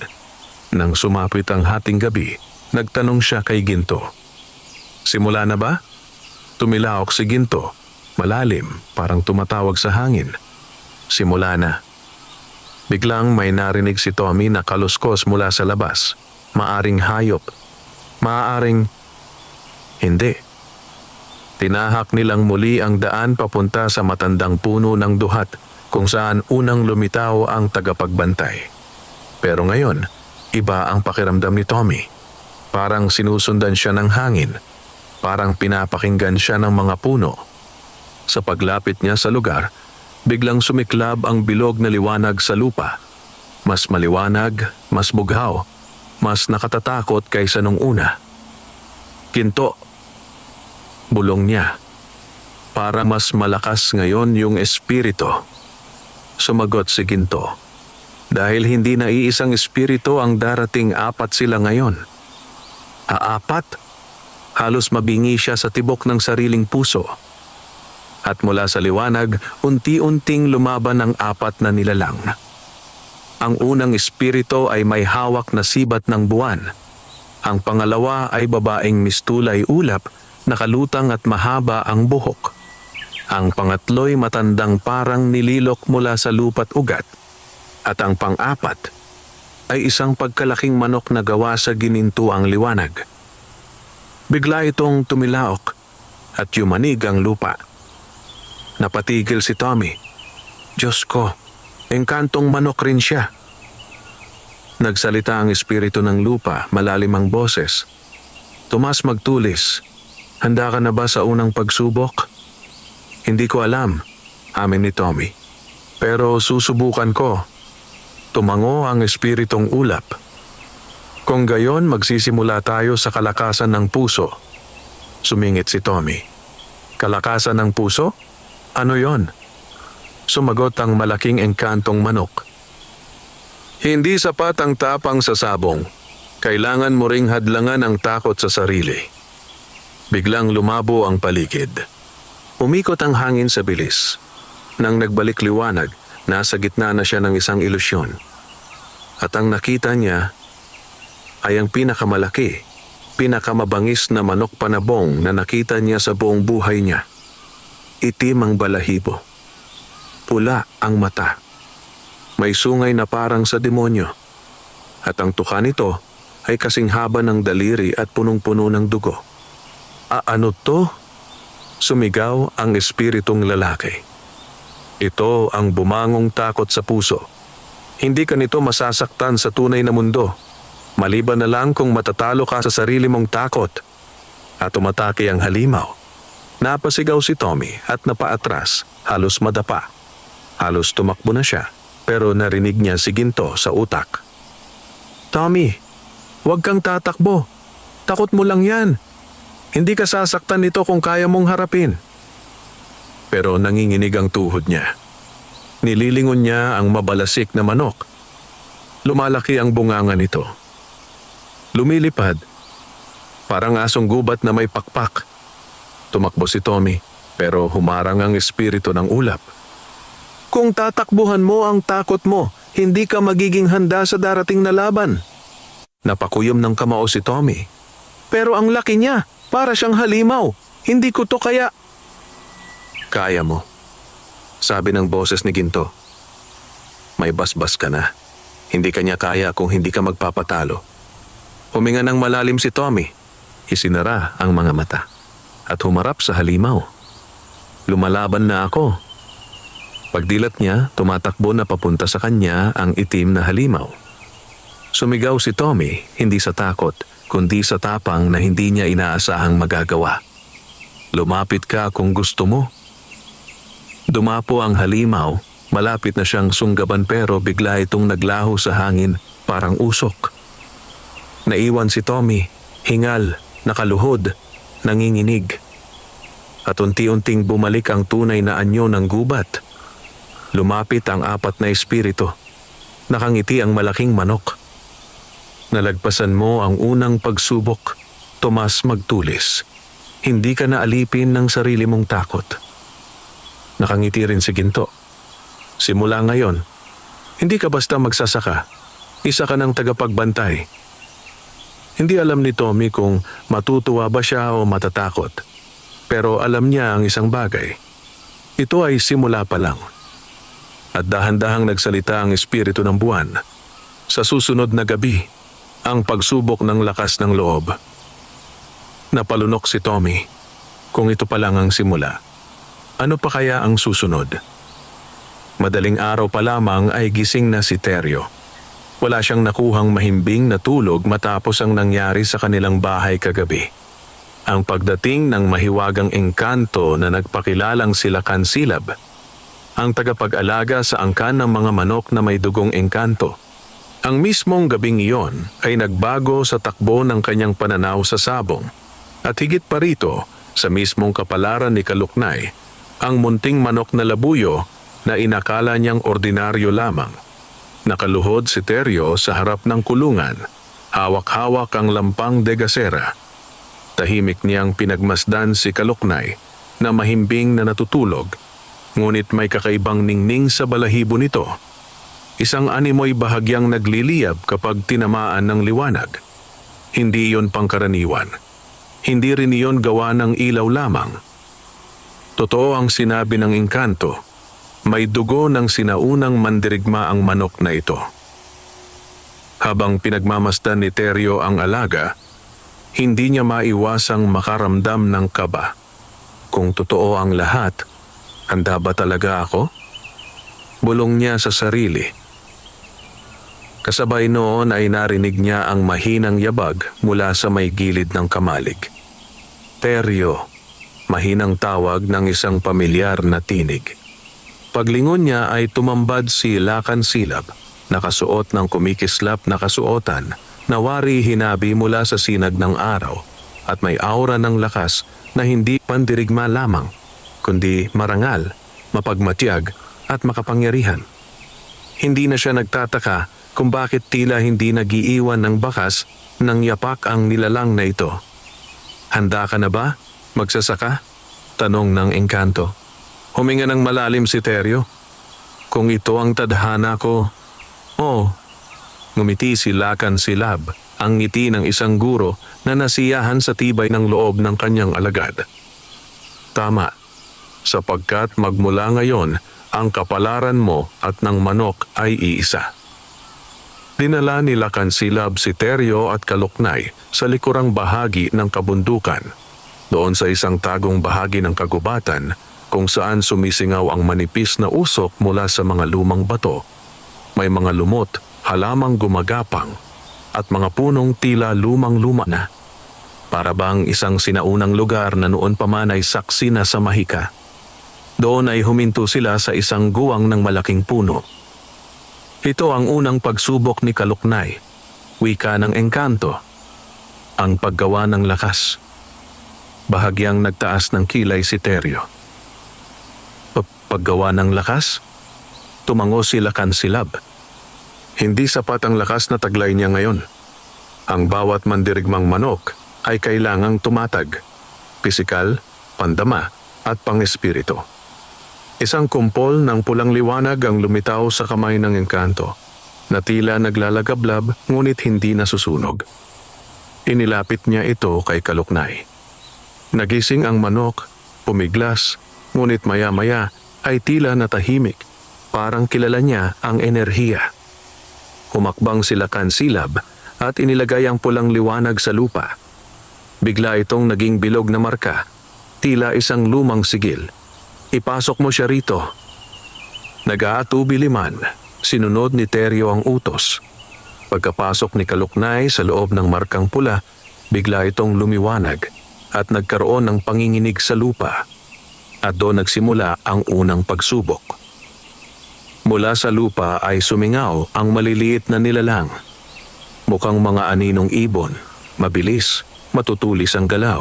Nang sumapit ang hating gabi, nagtanong siya kay Ginto. Simula na ba? Tumilaok si Ginto, malalim, parang tumatawag sa hangin. Simula na. Biglang may narinig si Tommy na kaluskos mula sa labas. Maaring hayop. Maaaring hindi. Tinahak nilang muli ang daan papunta sa matandang puno ng duhat kung saan unang lumitaw ang tagapagbantay. Pero ngayon, iba ang pakiramdam ni Tommy. Parang sinusundan siya ng hangin. Parang pinapakinggan siya ng mga puno. Sa paglapit niya sa lugar, biglang sumiklab ang bilog na liwanag sa lupa. Mas maliwanag, mas bughaw, mas nakatatakot kaysa nung una. Ginto, bulong niya. Para mas malakas ngayon yung espiritu. Sumagot si Ginto. Dahil hindi na iisang espiritu ang darating, 4 sila ngayon. 4? Halos mabingi siya sa tibok ng sariling puso. At mula sa liwanag, unti-unting lumaban ang 4 na nilalang. Ang unang espiritu ay may hawak na sibat ng buwan. Ang pangalawa ay babaeng mistulay ulap, nakalutang at mahaba ang buhok. Ang pangatlo'y matandang parang nililok mula sa lupa't ugat. At ang pang-apat ay isang pagkalaking manok na gawa sa ginintuang liwanag. Bigla itong tumilaok at yumanig ang lupa. Napatigil si Tommy. Diyos ko, engkantong manok rin siya. Nagsalita ang espiritu ng lupa, malalim ang boses. Tomas, magtulis. Handa ka na ba sa unang pagsubok? Hindi ko alam, amin ni Tommy. Pero susubukan ko. Tumango ang espiritong ulap. Kung gayon, magsisimula tayo sa kalakasan ng puso. Sumingit si Tommy. Kalakasan ng puso? Ano yon? Sumagot ang malaking engkantong manok. Hindi sapat ang tapang sa sabong. Kailangan mo ring hadlangan ang takot sa sarili. Biglang lumabo ang paligid. Umikot ang hangin sa bilis. Nang nagbalik liwanag, nasa gitna na siya ng isang ilusyon. At ang nakita niya ay ang pinakamalaki, pinakamabangis na manok panabong na nakita niya sa buong buhay niya. Itim ang balahibo. Pula ang mata. May sungay na parang sa demonyo. At ang tuka nito ay kasing haba ng daliri at punong-puno ng dugo. Ano to? Sumigaw ang espiritong lalaki. Ito ang bumangong takot sa puso. Hindi ka nito masasaktan sa tunay na mundo. Maliban na lang kung matatalo ka sa sarili mong takot. At umatake ang halimaw. Napasigaw si Tommy at napaatras, halos madapa. Halos tumakbo na siya, pero narinig niya si Ginto sa utak. Tommy, huwag kang tatakbo. Takot mo lang yan. Hindi ka sasaktan nito kung kaya mong harapin. Pero nanginginig ang tuhod niya. Nililingon niya ang mabalasik na manok. Lumalaki ang bunganga nito. Lumilipad. Parang asong gubat na may pakpak. Tumakbo si Tommy, pero humarang ang espiritu ng ulap. Kung tatakbuhan mo ang takot mo, hindi ka magiging handa sa darating na laban. Napakuyom ng kamao si Tommy. Pero ang laki niya, para siyang halimaw. Hindi ko to kaya. Kaya mo, sabi ng boses ni Ginto. May basbas ka na. Hindi ka niya kaya kung hindi ka magpapatalo. Huminga ng malalim si Tommy. Isinara ang mga mata at humarap sa halimaw. Lumalaban na ako. Pagdilat niya, tumatakbo na papunta sa kanya ang itim na halimaw. Sumigaw si Tommy, hindi sa takot, kundi sa tapang na hindi niya inaasahang magagawa. Lumapit ka kung gusto mo. Dumapo ang halimaw, malapit na siyang sunggaban pero bigla itong naglaho sa hangin parang usok. Naiwan si Tommy, hingal, nakaluhod, nanginginig. At unti-unting bumalik ang tunay na anyo ng gubat. Lumapit ang apat na espiritu. Nakangiti ang malaking manok. Nalagpasan mo ang unang pagsubok, Tomas, magtulis. Hindi ka na alipin ng sarili mong takot. Nakangiti rin si Ginto. Simula ngayon, hindi ka basta magsasaka. Isa ka ng tagapagbantay. Hindi alam ni Tommy kung matutuwa ba siya o matatakot. Pero alam niya ang isang bagay. Ito ay simula pa lang. At dahan-dahang nagsalita ang espiritu ng buwan. Sa susunod na gabi, ang pagsubok ng lakas ng loob. Napalunok si Tommy. Kung ito pa lang ang simula, ano pa kaya ang susunod? Madaling araw pa lamang ay gising na si Teryo. Wala siyang nakuhang mahimbing na tulog matapos ang nangyari sa kanilang bahay kagabi. Ang pagdating ng mahiwagang engkanto na nagpakilalang sila Kansilab, ang tagapag-alaga sa angkan ng mga manok na may dugong engkanto. Ang mismong gabing iyon ay nagbago sa takbo ng kanyang pananaw sa sabong. At higit pa rito, sa mismong kapalaran ni Kaluknay, ang munting manok na labuyo na inakala niyang ordinaryo lamang. Nakaluhod si Teryo sa harap ng kulungan, hawak-hawak ang lampang de gasera. Tahimik niyang pinagmasdan si Kaluknay na mahimbing na natutulog, ngunit may kakaibang ningning sa balahibo nito. Isang animoy bahagyang nagliliyab kapag tinamaan ng liwanag. Hindi iyon pangkaraniwan. Hindi rin iyon gawa ng ilaw lamang. Totoo ang sinabi ng engkanto, may dugo ng sinaunang mandirigma ang manok na ito. Habang pinagmamasdan ni Teryo ang alaga, hindi niya maiwasang makaramdam ng kaba. Kung totoo ang lahat, handa ba talaga ako? Bulong niya sa sarili. Kasabay noon ay narinig niya ang mahinang yabag mula sa may gilid ng kamalig. Teryo, mahinang tawag ng isang pamilyar na tinig. Paglingon niya ay tumambad si Lakan Silab, nakasuot ng kumikislap na kasuotan, na wari hinabi mula sa sinag ng araw at may aura ng lakas na hindi pandirigma lamang, kundi marangal, mapagmatyag at makapangyarihan. Hindi na siya nagtataka kung bakit tila hindi nagiiwan ng bakas ng yapak ang nilalang na ito. Handa ka na ba? Magsasaka? Tanong ng engkanto. Huminga ng malalim si Teryo. Kung ito ang tadhana ko, ngumiti si Lakan Silab, ang ngiti ng isang guro na nasiyahan sa tibay ng loob ng kanyang alagad. Tama, sapagkat magmula ngayon, ang kapalaran mo at ng manok ay iisa. Dinala ni Lakan Silab si Teryo at Kaluknay sa likurang bahagi ng kabundukan, doon sa isang tagong bahagi ng kagubatan kung saan sumisingaw ang manipis na usok mula sa mga lumang bato. May mga lumot, halamang gumagapang, at mga punong tila lumang-luma na. Para bang isang sinaunang lugar na noon pa man ay saksi na sa mahika. Doon ay huminto sila sa isang guwang ng malaking puno. Ito ang unang pagsubok ni Kaluknay, wika ng engkanto, ang paggawa ng lakas. Bahagyang nagtaas ng kilay si Teryo. Paggawa ng lakas? Tumango si Lakan Silab. Hindi sapat ang lakas na taglay niya ngayon. Ang bawat mandirigmang manok ay kailangang tumatag, pisikal, pandama at pang-espiritu. Isang kumpol ng pulang liwanag ang lumitaw sa kamay ng engkanto, na tila naglalagablab ngunit hindi nasusunog. Inilapit niya ito kay Kaluknay. Nagising ang manok, pumiglas, ngunit maya-maya ay tila natahimik, parang kilala niya ang enerhiya. Humakbang si Lakan Silab at inilagay ang pulang liwanag sa lupa. Bigla itong naging bilog na marka, tila isang lumang sigil. Ipasok mo siya rito. Nag-aatubili man, sinunod ni Teryo ang utos. Pagkapasok ni Kaluknay sa loob ng markang pula, bigla itong lumiwanag at nagkaroon ng panginginig sa lupa. At doon nagsimula ang unang pagsubok. Mula sa lupa ay sumingaw ang maliliit na nilalang. Mukhang mga aninong ibon, mabilis, matutulis ang galaw.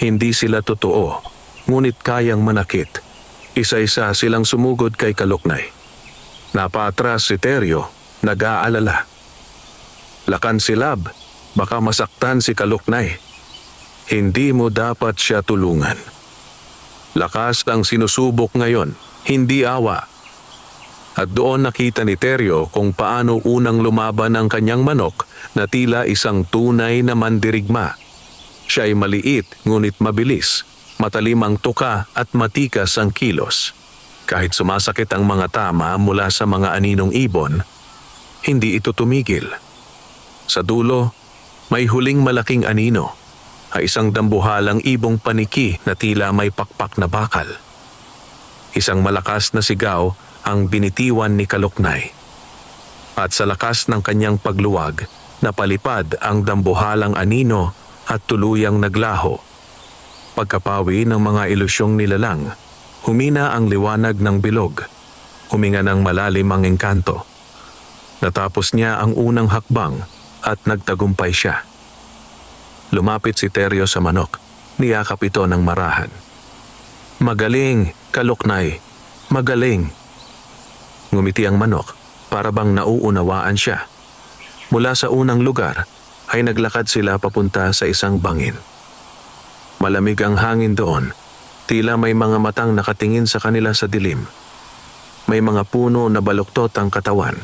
Hindi sila totoo, ngunit kayang manakit. Isa-isa silang sumugod kay Kaluknay. Napatras si Teryo, nag-aalala. Lakan Silab, baka masaktan si Kaluknay. Hindi mo dapat siya tulungan. Lakas ang sinusubok ngayon, hindi awa. At doon nakita ni Teryo kung paano unang lumaban ang kanyang manok na tila isang tunay na mandirigma. Siya ay maliit ngunit mabilis, matalim ang tuka at matikas ang kilos. Kahit sumasakit ang mga tama mula sa mga aninong ibon, hindi ito tumigil. Sa dulo, may huling malaking anino, ay isang dambuhalang ibong paniki na tila may pakpak na bakal. Isang malakas na sigaw ang binitiwan ni Kaluknay. At sa lakas ng kanyang pagluwag, napalipad ang dambuhalang anino at tuluyang naglaho. Pagkapawi ng mga ilusyong nilalang, humina ang liwanag ng bilog. Huminga ng malalim ang engkanto. Natapos niya ang unang hakbang at nagtagumpay siya. Lumapit si Teryo sa manok, niyakap ito ng marahan. Magaling, Kaluknay, magaling. Ngumiti ang manok, para bang nauunawaan siya. Mula sa unang lugar, ay naglakad sila papunta sa isang bangin. Malamig ang hangin doon, tila may mga matang nakatingin sa kanila sa dilim. May mga puno na baluktot ang katawan,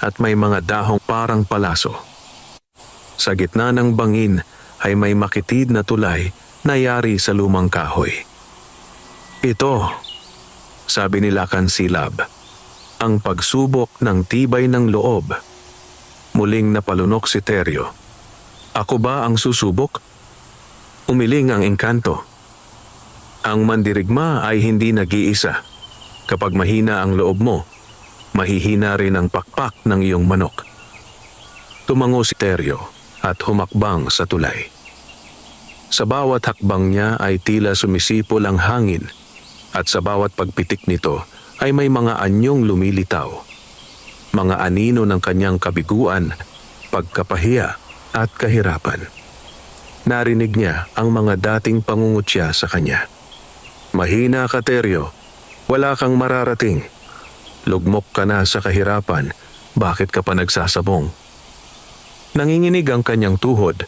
at may mga dahong parang palaso. Sa gitna ng bangin ay may makitid na tulay na yari sa lumang kahoy. Ito, sabi ni Lakan Silab, ang pagsubok ng tibay ng loob. Muling napalunok si Teryo. Ako ba ang susubok? Umiling ang engkanto. Ang mandirigma ay hindi nag-iisa. Kapag mahina ang loob mo, mahihina rin ang pakpak ng iyong manok. Tumango si Teryo at humakbang sa tulay. Sa bawat hakbang niya ay tila sumisipol ang hangin at sa bawat pagpitik nito ay may mga anyong lumilitaw. Mga anino ng kanyang kabiguan, pagkapahiya at kahirapan. Narinig niya ang mga dating pangungutya sa kanya. Mahina ka, Teryo. Wala kang mararating. Lugmok ka na sa kahirapan. Bakit ka pa nagsasabong? Nanginginig ang kanyang tuhod.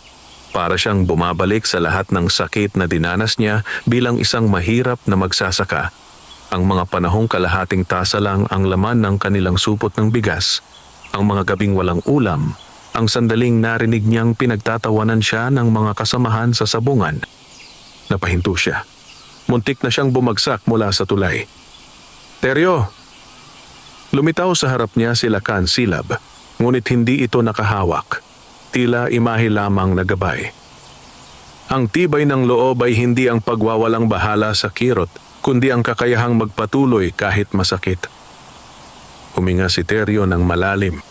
Para siyang bumabalik sa lahat ng sakit na dinanas niya bilang isang mahirap na magsasaka. Ang mga panahong kalahating tasa lang ang laman ng kanilang supot ng bigas. Ang mga gabing walang ulam. Ang sandaling narinig niyang pinagtatawanan siya ng mga kasamahan sa sabungan. Napahinto siya. Muntik na siyang bumagsak mula sa tulay. Teryo! Lumitaw sa harap niya si Lakan Silab, ngunit hindi ito nakahawak. Tila imahe lamang na gabay. Ang tibay ng loob ay hindi ang pagwawalang bahala sa kirot, kundi ang kakayahang magpatuloy kahit masakit. Huminga si Teryo ng malalim.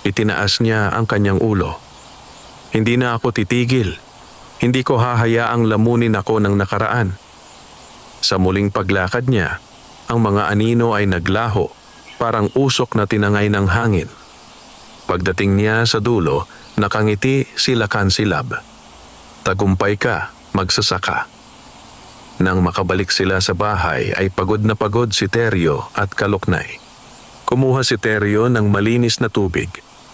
Itinaas niya ang kanyang ulo. Hindi na ako titigil. Hindi ko hahayaang lamunin ako ng nakaraan. Sa muling paglakad niya, ang mga anino ay naglaho, parang usok na tinangay ng hangin. Pagdating niya sa dulo, nakangiti si Lakan Silab. Tagumpay ka, magsasaka. Nang makabalik sila sa bahay ay pagod na pagod si Teryo at Kaloknay. Kumuha si Teryo ng malinis na tubig,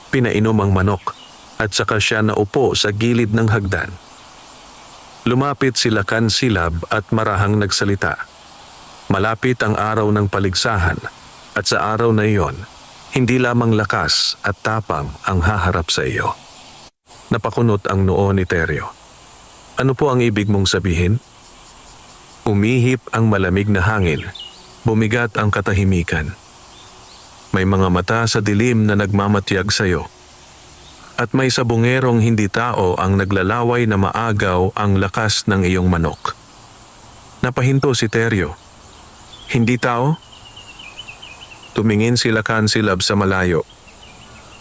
pinainom ang manok at saka siya naupo sa gilid ng hagdan. Lumapit si Lakan Silab at marahang nagsalita. Malapit ang araw ng paligsahan at sa araw na iyon, hindi lamang lakas at tapang ang haharap sa iyo. Napakunot ang noo ni Teryo. Ano po ang ibig mong sabihin? Umihip ang malamig na hangin. Bumigat ang katahimikan. May mga mata sa dilim na nagmamatyag sa iyo. At may sabungerong hindi tao ang naglalaway na maagaw ang lakas ng iyong manok. Napahinto si Teryo. Hindi tao? Tumingin si Lakan Silab sa malayo.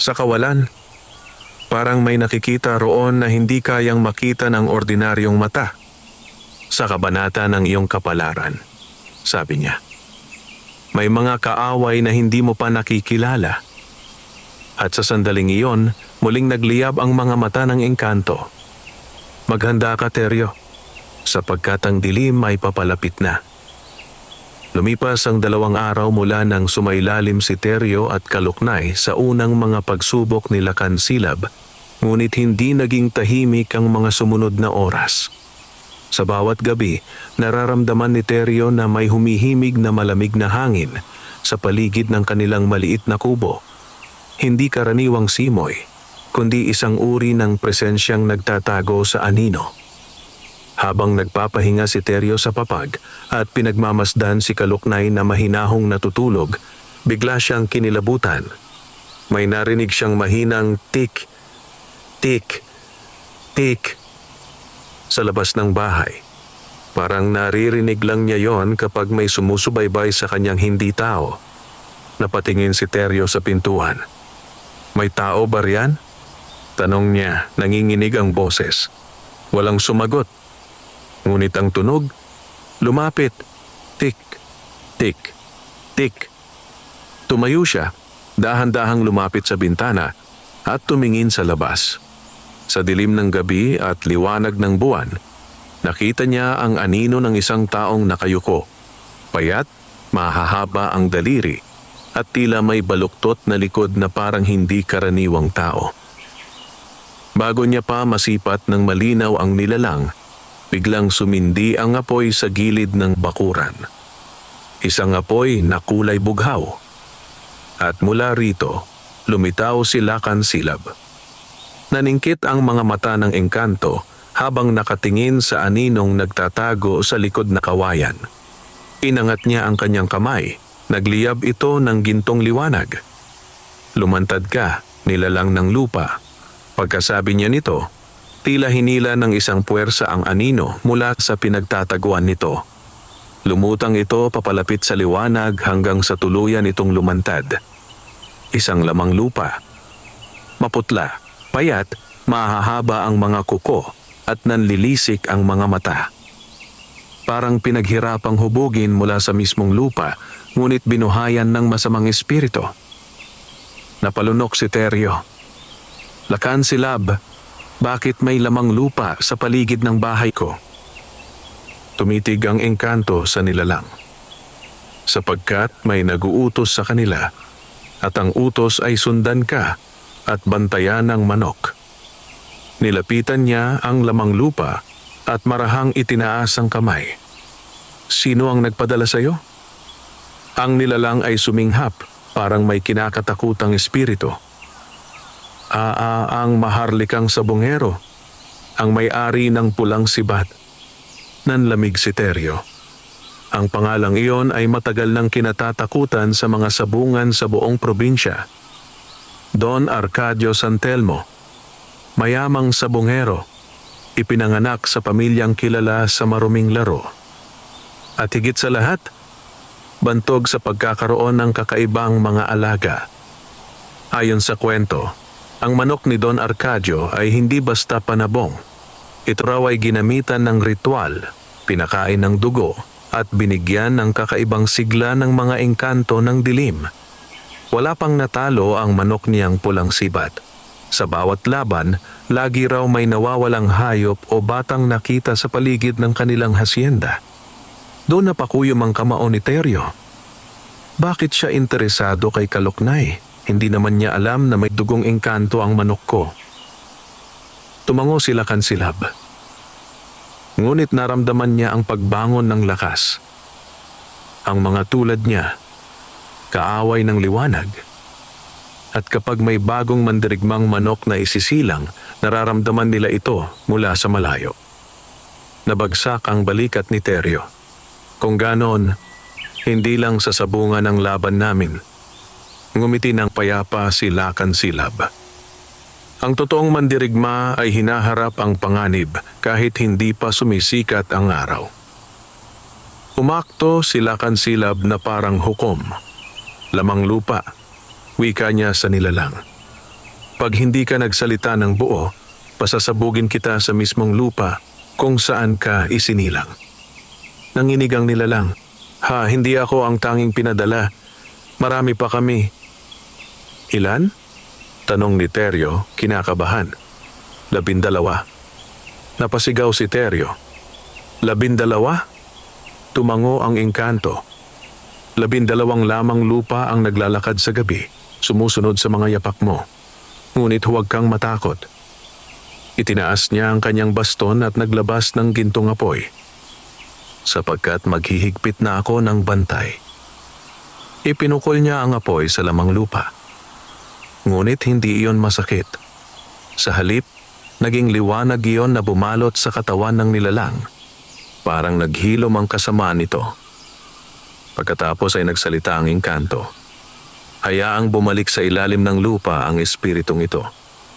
Sa kawalan, parang may nakikita roon na hindi kayang makita ng ordinaryong mata. Sa kabanata ng iyong kapalaran, sabi niya. May mga kaaway na hindi mo pa nakikilala. At sa sandaling iyon, muling nagliyab ang mga mata ng engkanto. Maghanda ka, Teryo, sapagkat ang dilim ay papalapit na. Lumipas ang 2 araw mula nang sumailalim si Teryo at Kaloknay sa unang mga pagsubok ni Lakan Silab, ngunit hindi naging tahimik ang mga sumunod na oras. Sa bawat gabi, nararamdaman ni Teryo na may humihimig na malamig na hangin sa paligid ng kanilang maliit na kubo. Hindi karaniwang simoy, kundi isang uri ng presensyang nagtatago sa anino. Habang nagpapahinga si Teryo sa papag at pinagmamasdan si Kaloknay na mahinahong natutulog, bigla siyang kinilabutan. May narinig siyang mahinang tik, tik, tik sa labas ng bahay. Parang naririnig lang niya yon kapag may sumusubaybay sa kanyang hindi tao. Napatingin si Teryo sa pintuan. May tao ba riyan? Tanong niya, nanginginig ang boses. Walang sumagot. Ngunit ang tunog, lumapit. Tik, tik, tik. Tumayo siya, dahan-dahang lumapit sa bintana at tumingin sa labas. Sa dilim ng gabi at liwanag ng buwan, nakita niya ang anino ng isang taong nakayuko. Payat, mahahaba ang daliri at tila may baluktot na likod na parang hindi karaniwang tao. Bago niya pa masipat ng malinaw ang nilalang, biglang sumindi ang apoy sa gilid ng bakuran. Isang apoy na kulay bughaw. At mula rito, lumitaw si Lakan Silab. Naningkit ang mga mata ng engkanto habang nakatingin sa aninong nagtatago sa likod na kawayan. Inangat niya ang kanyang kamay, nagliyab ito ng gintong liwanag. Lumantad ka, nilalang ng lupa. Pagkasabi niya nito, tila hinila ng isang puwersa ang anino mula sa pinagtataguan nito. Lumutang ito papalapit sa liwanag hanggang sa tuluyan itong lumantad. Isang lamang lupa. Maputla, payat, mahahaba ang mga kuko at nanlilisik ang mga mata. Parang pinaghirapang hubugin mula sa mismong lupa, ngunit binuhayan ng masamang espiritu. Napalunok si Teryo. Lakan silab, bakit may lamang lupa sa paligid ng bahay ko? Tumitig ang engkanto sa nilalang. Sapagkat may naguutos sa kanila, at ang utos ay sundan ka at bantayan ng manok. Nilapitan niya ang lamang lupa at marahang itinaas ang kamay. Sino ang nagpadala sa iyo? Ang nilalang ay suminghap, parang may kinakatakutang espiritu. Ang maharlikang sabongero, ang may-ari ng pulang sibat. Nanlamig si Teryo. Ang pangalang iyon ay matagal nang kinatatakutan sa mga sabungan sa buong probinsya. Don Arcadio Santelmo, mayamang sabongero, ipinanganak sa pamilyang kilala sa maruming laro. At higit sa lahat, bantog sa pagkakaroon ng kakaibang mga alaga. Ayon sa kwento, ang manok ni Don Arcadio ay hindi basta panabong. Ito raw ay ginamitan ng ritual, pinakain ng dugo, at binigyan ng kakaibang sigla ng mga engkanto ng dilim. Wala pang natalo ang manok niyang pulang sibat. Sa bawat laban, lagi raw may nawawalang hayop o batang nakita sa paligid ng kanilang hasyenda. Doon napakuyom ang kamao ni Teryo. Bakit siya interesado kay Kaloknay? Hindi naman niya alam na may dugong engkanto ang manok ko. Tumango sila kansilab. Ngunit naramdaman niya ang pagbangon ng lakas. Ang mga tulad niya, kaaway ng liwanag. At kapag may bagong mandirigmang manok na isisilang, nararamdaman nila ito mula sa malayo. Nabagsak ang balikat ni Teryo. Kung ganon, hindi lang sa sabungan ng laban namin. Ngumiti ng payapa si Lakan Silab. Ang totoong mandirigma ay hinaharap ang panganib kahit hindi pa sumisikat ang araw. Umakto si Lakan Silab na parang hukom. Lamang lupa, wika niya sa nilalang. Pag hindi ka nagsalita ng buo, pasasabugin kita sa mismong lupa kung saan ka isinilang. Nanginig ang nilalang. Hindi ako ang tanging pinadala. Marami pa kami. Ilan? Tanong ni Teryo, kinakabahan. 12. Napasigaw si Teryo. 12? Tumango ang engkanto. 12 lamang lupa ang naglalakad sa gabi, sumusunod sa mga yapak mo. Ngunit huwag kang matakot. Itinaas niya ang kanyang baston at naglabas ng gintong apoy. Sapagkat maghihigpit na ako ng bantay. Ipinukol niya ang apoy sa lamang lupa. Ngunit hindi iyon masakit. Sa halip, naging liwanag iyon na bumalot sa katawan ng nilalang. Parang naghilom ang kasamaan nito. Pagkatapos ay nagsalita ang engkanto. Hayaang bumalik sa ilalim ng lupa ang espiritong ito.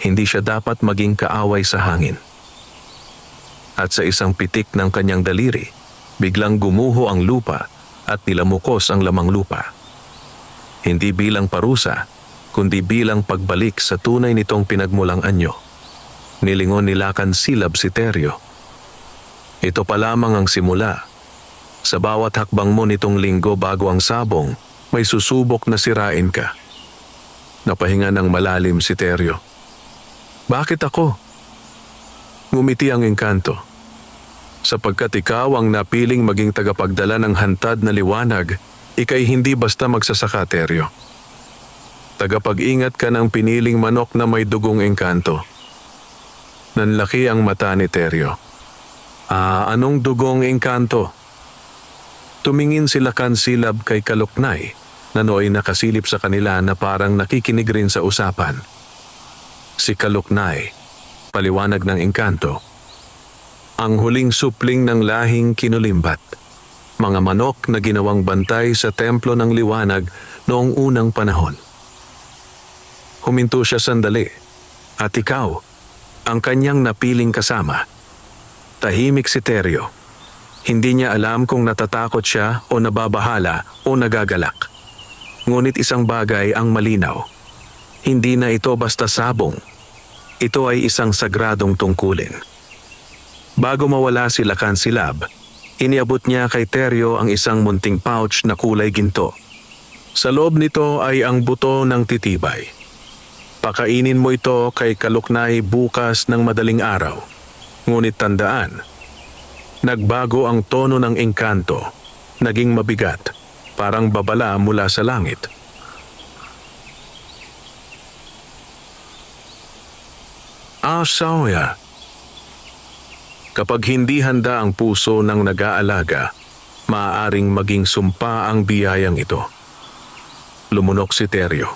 Hindi siya dapat maging kaaway sa hangin. At sa isang pitik ng kanyang daliri, biglang gumuho ang lupa at nilamukos ang lamang lupa. Hindi bilang parusa, kundi bilang pagbalik sa tunay nitong pinagmulang anyo. Nilingon ni Lakan Silab si Teryo. Ito pa lamang ang simula. Sa bawat hakbang mo nitong linggo bago ang sabong, may susubok na sirain ka. Napahinga ng malalim si Teryo. Bakit ako? Ngumiti ang engkanto. Sapagkat ikaw ang napiling maging tagapagdala ng hantad na liwanag, ika'y hindi basta magsasaka, Teryo. Tagapag-ingat ka ng piniling manok na may dugong engkanto. Nanlaki ang mata ni Teryo. Anong dugong engkanto? Tumingin sila kansilab kay Kaloknay na nooy nakasilip sa kanila na parang nakikinig rin sa usapan. Si Kaloknay, Paliwanag ng engkanto. Ang huling supling ng lahing kinulimbat. Mga manok na ginawang bantay sa templo ng liwanag noong unang panahon. Huminto siya sandali. At ikaw, ang kanyang napiling kasama. Tahimik si Teryo. Hindi niya alam kung natatakot siya o nababahala o nagagalak. Ngunit isang bagay ang malinaw. Hindi na ito basta sabong. Ito ay isang sagradong tungkulin. Bago mawala si Lacansilab, iniabot niya kay Teryo ang isang munting pouch na kulay ginto. Sa loob nito ay ang buto ng titibay. Pakainin mo ito kay Kaluknay bukas ng madaling araw. Ngunit tandaan, nagbago ang tono ng engkanto, naging mabigat, parang babala mula sa langit. Asawa. Kapag hindi handa ang puso ng nag-aalaga, maaaring maging sumpa ang biyayang ito. Lumunok si Teryo.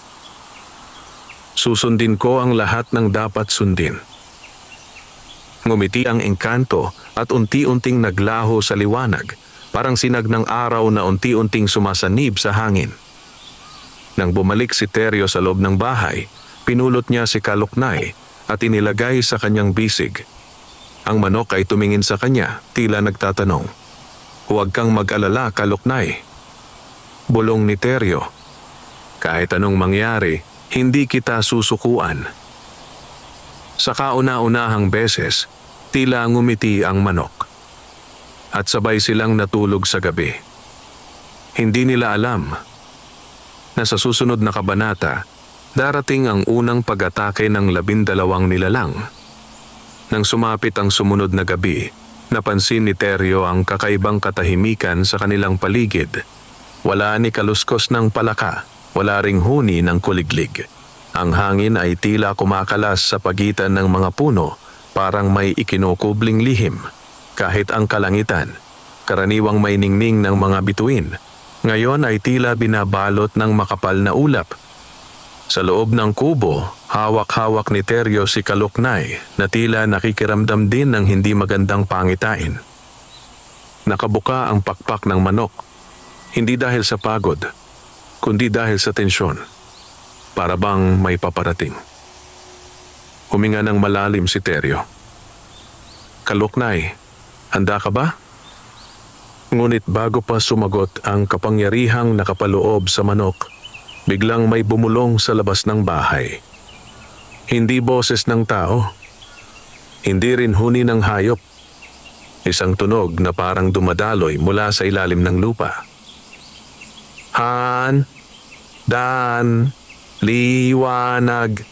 Susundin ko ang lahat ng dapat sundin. Ngumiti ang engkanto at unti-unting naglaho sa liwanag, parang sinag ng araw na unti-unting sumasanib sa hangin. Nang bumalik si Teryo sa loob ng bahay, pinulot niya si Kaluknay at inilagay sa kanyang bisig. Ang manok ay tumingin sa kanya, tila nagtatanong. Huwag kang mag-alala, Kaluknay. Bulong ni Teryo. Kahit anong mangyari, hindi kita susukuan. Sa kauna-unahang beses, tila ngumiti ang manok. At sabay silang natulog sa gabi. Hindi nila alam na sa susunod na kabanata, darating ang unang pag-atake ng 12 nilalang. Nang sumapit ang sumunod na gabi, napansin ni Teryo ang kakaibang katahimikan sa kanilang paligid. Wala ni kaluskos ng palaka, wala ring huni ng kuliglig. Ang hangin ay tila kumakalas sa pagitan ng mga puno, parang may ikinukubling lihim. Kahit ang kalangitan, karaniwang may ningning ng mga bituin, ngayon ay tila binabalot ng makapal na ulap. Sa loob ng kubo, hawak-hawak ni Teryo si Kaluknay na tila nakikiramdam din ng hindi magandang pangitain. Nakabuka ang pakpak ng manok, hindi dahil sa pagod, kundi dahil sa tensyon. Para bang may paparating. Huminga ng malalim si Teryo. Kaluknay, handa ka ba? Ngunit bago pa sumagot ang kapangyarihang nakapaloob sa manok, biglang may bumulong sa labas ng bahay. Hindi boses ng tao. Hindi rin huni ng hayop. Isang tunog na parang dumadaloy mula sa ilalim ng lupa. Han, Dan, liwanag.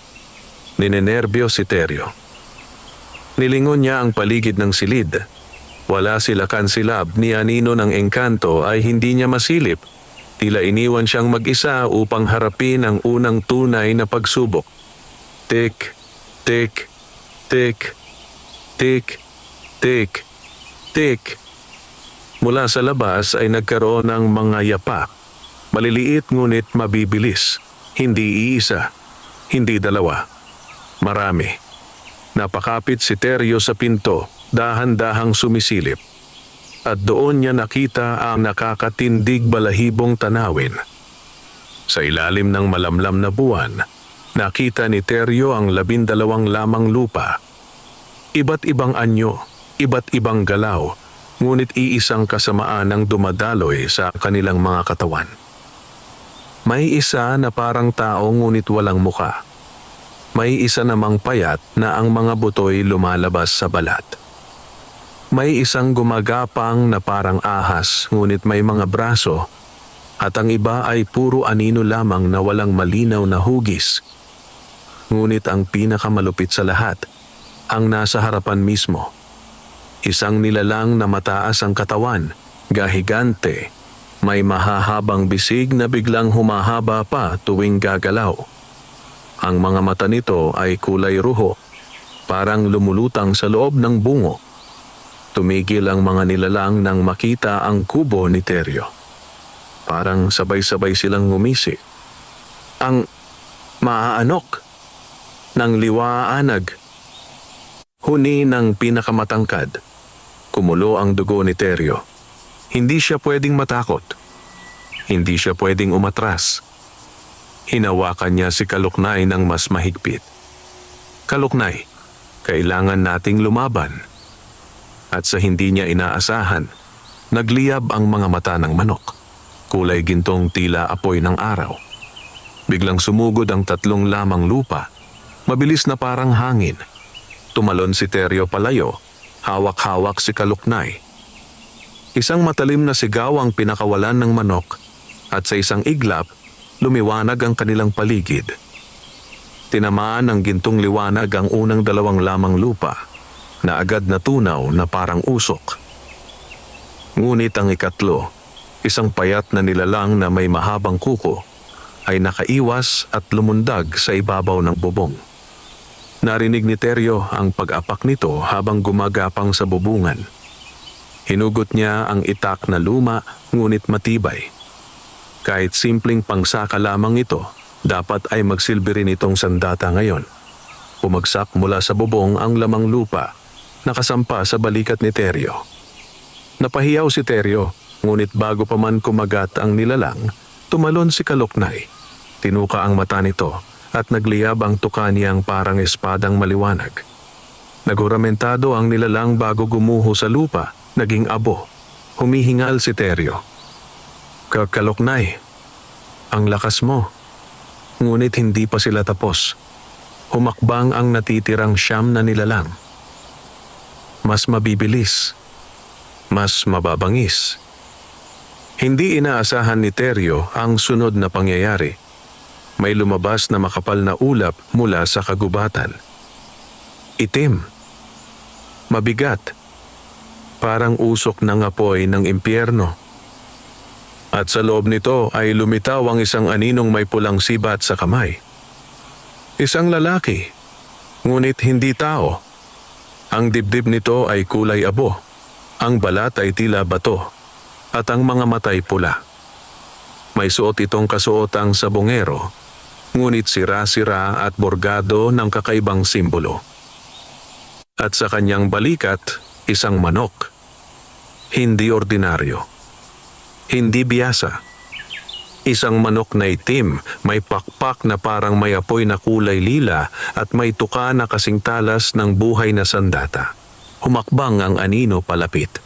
Ninenerbyo si Teryo. Nilingon niya ang paligid ng silid. Wala si Lacansilab ni anino ng engkanto ay hindi niya masilip. Tila iniwan siyang mag-isa upang harapin ang unang tunay na pagsubok. Tik, tik, tik, tik, tik, tik. Mula sa labas ay nagkaroon ng mga yapak. Maliliit ngunit mabibilis. Hindi iisa, hindi dalawa. Marami. Napakapit si Teryo sa pinto, dahan-dahang sumisilip. At doon niya nakita ang nakakatindig balahibong tanawin. Sa ilalim ng malamlam na buwan, nakita ni Teryo ang 12 lamang lupa. Iba't ibang anyo, iba't ibang galaw, ngunit iisang kasamaan ang dumadaloy sa kanilang mga katawan. May isa na parang tao ngunit walang muka. May isa namang payat na ang mga butoy lumalabas sa balat. May isang gumagapang na parang ahas ngunit may mga braso, at ang iba ay puro anino lamang na walang malinaw na hugis. Ngunit ang pinakamalupit sa lahat, ang nasa harapan mismo. Isang nilalang na mataas ang katawan, gahigante, may mahahabang bisig na biglang humahaba pa tuwing gagalaw. Ang mga mata nito ay kulay ruho, parang lumulutang sa loob ng bungo. Tumigil ang mga nilalang nang makita ang kubo ni Teryo. Parang sabay-sabay silang ngumisi. Ang maaanok ng liwanag. Huni ng pinakamatangkad. Kumulo ang dugo ni Teryo. Hindi siya pwedeng matakot. Hindi siya pwedeng umatras. Hinawakan niya si Kaluknay ng mas mahigpit. Kaluknay, kailangan nating lumaban. At sa hindi niya inaasahan, nagliyab ang mga mata ng manok. Kulay gintong tila apoy ng araw. Biglang sumugod ang 3 lamang lupa. Mabilis na parang hangin. Tumalon si Teryo palayo, hawak-hawak si Kaluknay. Isang matalim na sigaw ang pinakawalan ng manok at sa isang iglap, lumiwanag ang kanilang paligid. Tinamaan ng gintong liwanag ang unang 2 lamang lupa na agad natunaw na parang usok. Ngunit ang ikatlo, isang payat na nilalang na may mahabang kuko, ay nakaiwas at lumundag sa ibabaw ng bubong. Narinig ni Teryo ang pag-apak nito habang gumagapang sa bubungan. Hinugot niya ang itak na luma ngunit matibay. Kahit simpleng pangsaka lamang ito, dapat ay magsilbi rin itong sandata ngayon. Pumagsak mula sa bubong ang lamang lupa, nakasampa sa balikat ni Teryo. Napahiyaw si Teryo, ngunit bago pa man kumagat ang nilalang, tumalon si Kaluknay. Tinuka ang mata nito at nagliyab ang tuka niyang parang espadang maliwanag. Naguramentado ang nilalang bago gumuho sa lupa, naging abo. Humihingal si Teryo. Kaluknay, ang lakas mo. Ngunit hindi pa sila tapos. Humakbang ang natitirang 9 na nilalang. Mas mabibilis. Mas mababangis. Hindi inaasahan ni Teryo ang sunod na pangyayari. May lumabas na makapal na ulap mula sa kagubatan. Itim. Mabigat. Parang usok ng apoy ng impyerno. At sa loob nito ay lumitaw ang isang aninong may pulang sibat sa kamay. Isang lalaki, ngunit hindi tao. Ang dibdib nito ay kulay abo. Ang balat ay tila bato. At ang mga matay pula. May suot itong kasuotang sabongero, ngunit sira-sira at borgado ng kakaibang simbolo. At sa kanyang balikat, isang manok. Hindi ordinaryo. Hindi biyasa. Isang manok na itim, may pakpak na parang may apoy na kulay lila at may tuka na kasing talas ng buhay na sandata. Humakbang ang anino palapit.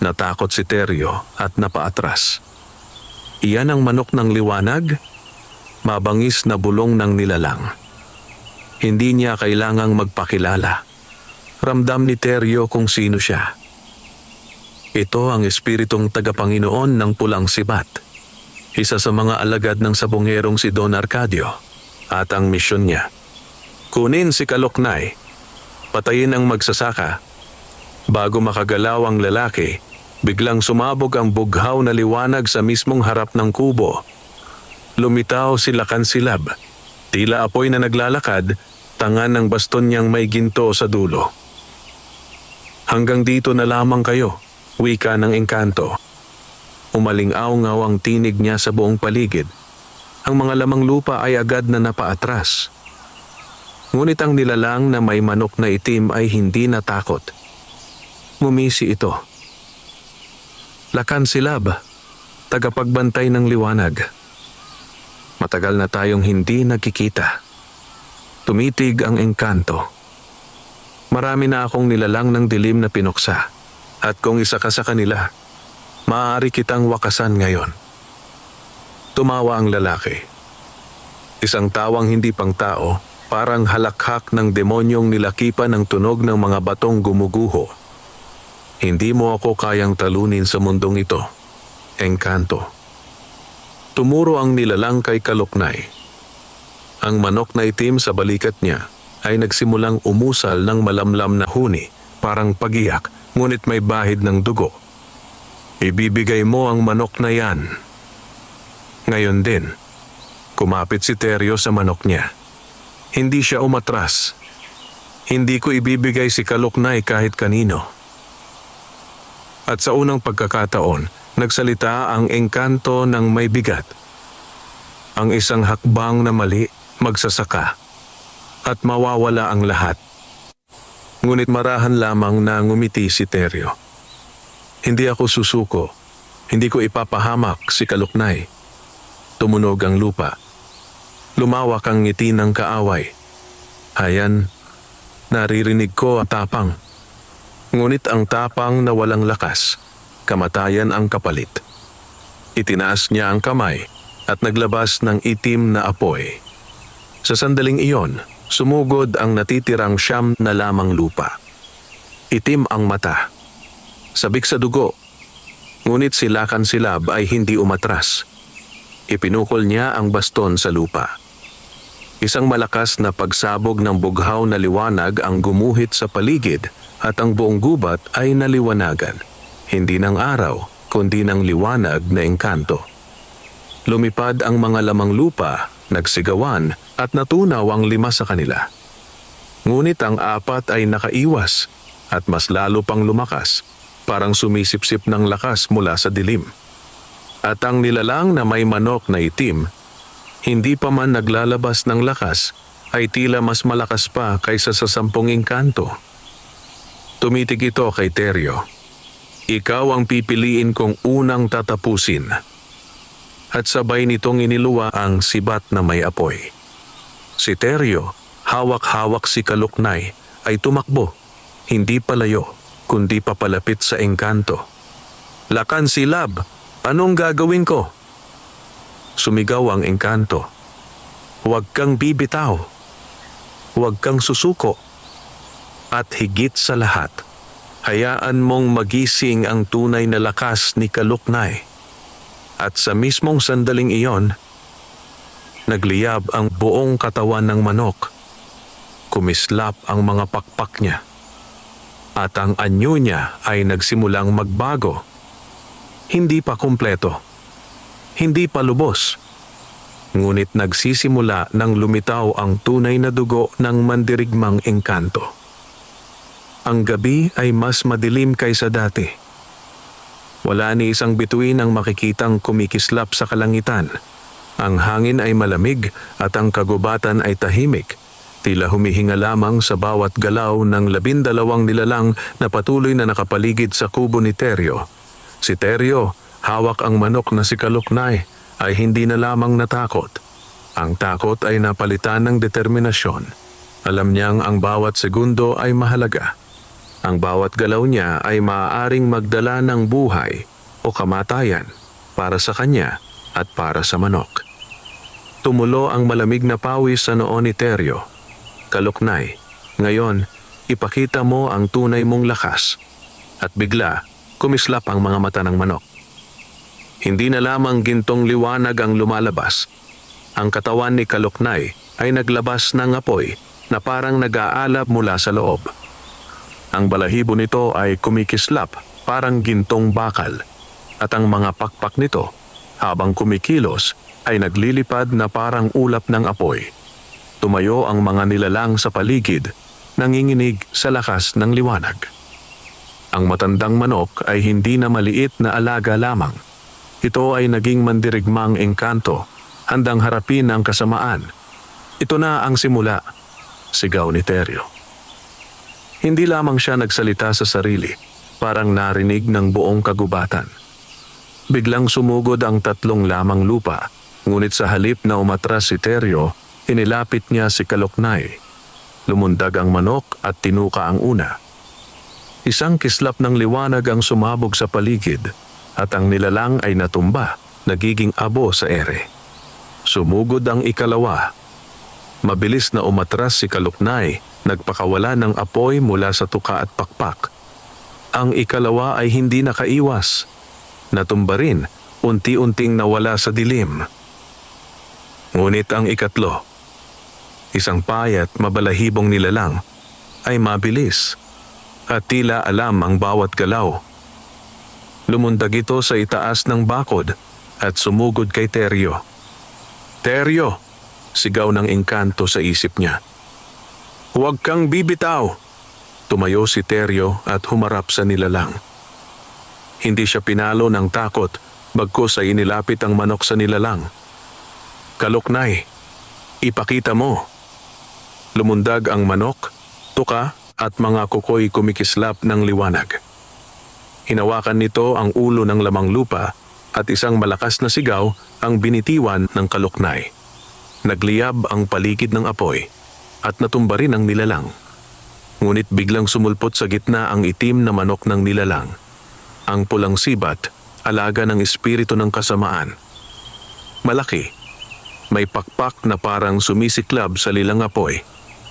Natakot si Teryo at napaatras. Iyan ang manok ng liwanag, mabangis na bulong ng nilalang. Hindi niya kailangang magpakilala. Ramdam ni Teryo kung sino siya. Ito ang espiritong tagapanginoon ng pulang sibat. Isa sa mga alagad ng sabongerong si Don Arcadio. At ang misyon niya, kunin si Kaluknay, patayin ang magsasaka. Bago makagalaw ang lalaki, biglang sumabog ang bughaw na liwanag sa mismong harap ng kubo. Lumitaw si Lakansilab, tila apoy na naglalakad, tangan ng baston niyang may ginto sa dulo. Hanggang dito na lamang kayo, wika ng engkanto. Umaling-aw-ngaw ang tinig niya sa buong paligid. Ang mga lamang lupa ay agad na napaatras. Ngunit ang nilalang na may manok na itim ay hindi natakot. Ngumisi ito. Lakansilab, tagapagbantay ng liwanag. Matagal na tayong hindi nagkikita. Tumitig ang engkanto. Marami na akong nilalang ng dilim na pinuksa. At kung isa ka sa kanila, maaari kitang wakasan ngayon. Tumawa ang lalaki. Isang tawang hindi pang tao, parang halakhak ng demonyong nilakipan ng tunog ng mga batong gumuguho. Hindi mo ako kayang talunin sa mundong ito. Engkanto. Tumuro ang nilalang kay Kaluknay. Ang manok na itim sa balikat niya ay nagsimulang umusal ng malamlam na huni, parang pagiyak, ngunit may bahid ng dugo. Ibibigay mo ang manok na yan. Ngayon din, kumapit si Teryo sa manok niya. Hindi siya umatras. Hindi ko ibibigay si Kaluknay kahit kanino. At sa unang pagkakataon, nagsalita ang engkanto ng may bigat. Ang isang hakbang na mali, magsasaka, at mawawala ang lahat. Ngunit marahan lamang na ngumiti si Teryo. Hindi ako susuko. Hindi ko ipapahamak si Kaluknay. Tumunog ang lupa. Lumawak ang ngiti ng kaaway. Hayan, naririnig ko ang tapang. Ngunit ang tapang na walang lakas, kamatayan ang kapalit. Itinaas niya ang kamay at naglabas ng itim na apoy. Sa sandaling iyon, sumugod ang natitirang siyam na lamang lupa. Itim ang mata. Sabik sa dugo. Ngunit si Lakan Silab ay hindi umatras. Ipinukol niya ang baston sa lupa. Isang malakas na pagsabog ng bughaw na liwanag ang gumuhit sa paligid at ang buong gubat ay naliwanagan. Hindi ng araw, kundi ng liwanag na engkanto. Lumipad ang mga lamang lupa, nagsigawan at natunaw ang 5 sa kanila. Ngunit ang 4 ay nakaiwas at mas lalo pang lumakas, parang sumisipsip ng lakas mula sa dilim. At ang nilalang na may manok na itim, hindi pa man naglalabas ng lakas, ay tila mas malakas pa kaysa sa 10 engkanto. Tumitig ito kay Teryo. Ikaw ang pipiliin kong unang tatapusin. At sabay nitong iniluwa ang sibat na may apoy. Si Teryo, hawak-hawak si Kaluknay, ay tumakbo, hindi palayo, kundi papalapit sa engkanto. Lakan Silab, anong gagawin ko? Sumigaw ang engkanto. Huwag kang bibitaw. Huwag kang susuko. At higit sa lahat, hayaan mong magising ang tunay na lakas ni Kaluknay. At sa mismong sandaling iyon, nagliyab ang buong katawan ng manok. Kumislap ang mga pakpak niya. At ang anyo niya ay nagsimulang magbago. Hindi pa kumpleto. Hindi pa lubos. Ngunit nagsisimula nang lumitaw ang tunay na dugo ng mandirigmang engkanto. Ang gabi ay mas madilim kaysa dati. Wala ni isang bituin ang makikitang kumikislap sa kalangitan. Ang hangin ay malamig at ang kagubatan ay tahimik. Tila humihinga lamang sa bawat galaw ng 12 nilalang na patuloy na nakapaligid sa kubo ni Teryo. Si Teryo, hawak ang manok na si Kaluknay, ay hindi na lamang natakot. Ang takot ay napalitan ng determinasyon. Alam niyang ang bawat segundo ay mahalaga. Ang bawat galaw niya ay maaaring magdala ng buhay o kamatayan para sa kanya at para sa manok. Tumulo ang malamig na pawis sa noo ni Teryo. Kaluknay, ngayon, ipakita mo ang tunay mong lakas. At bigla, kumislap ang mga mata ng manok. Hindi na lamang gintong liwanag ang lumalabas. Ang katawan ni Kaluknay ay naglabas ng apoy na parang nag-aalab mula sa loob. Ang balahibo nito ay kumikislap parang gintong bakal at ang mga pakpak nito habang kumikilos ay naglilipad na parang ulap ng apoy. Tumayo ang mga nilalang sa paligid, nanginginig sa lakas ng liwanag. Ang matandang manok ay hindi na maliit na alaga lamang. Ito ay naging mandirigmang engkanto, handang harapin ang kasamaan. Ito na ang simula, sigaw ni Teryo. Hindi lamang siya nagsalita sa sarili, parang narinig ng buong kagubatan. Biglang sumugod ang 3 lamang lupa, ngunit sa halip na umatras si Teryo, inilapit niya si Kaluknay. Lumundag ang manok at tinuka ang una. Isang kislap ng liwanag ang sumabog sa paligid at ang nilalang ay natumba, nagiging abo sa ere. Sumugod ang ikalawa. Mabilis na umatras si Kaluknay, nagpakawala ng apoy mula sa tuka at pakpak. Ang ikalawa ay hindi nakaiwas. Natumba rin, unti-unting nawala sa dilim. Ngunit ang ikatlo, isang payat mabalahibong nilalang, ay mabilis at tila alam ang bawat galaw. Lumundag ito sa itaas ng bakod at sumugod kay Teryo. Teryo! Sigaw ng engkanto sa isip niya. Huwag kang bibitaw! Tumayo si Teryo at humarap sa nilalang. Hindi siya pinalo ng takot, bagkus ay inilapit ang manok sa nilalang. Kaluknay, ipakita mo. Lumundag ang manok, tuka at mga kuko'y kumikislap ng liwanag. Hinawakan nito ang ulo ng lamang lupa at isang malakas na sigaw ang binitiwan ng kaluknay. Nagliyab ang paligid ng apoy at natumba rin ang nilalang. Ngunit biglang sumulpot sa gitna ang itim na manok ng nilalang. Ang pulang sibat, alaga ng espiritu ng kasamaan. Malaki, may pakpak na parang sumisiklab sa lilang apoy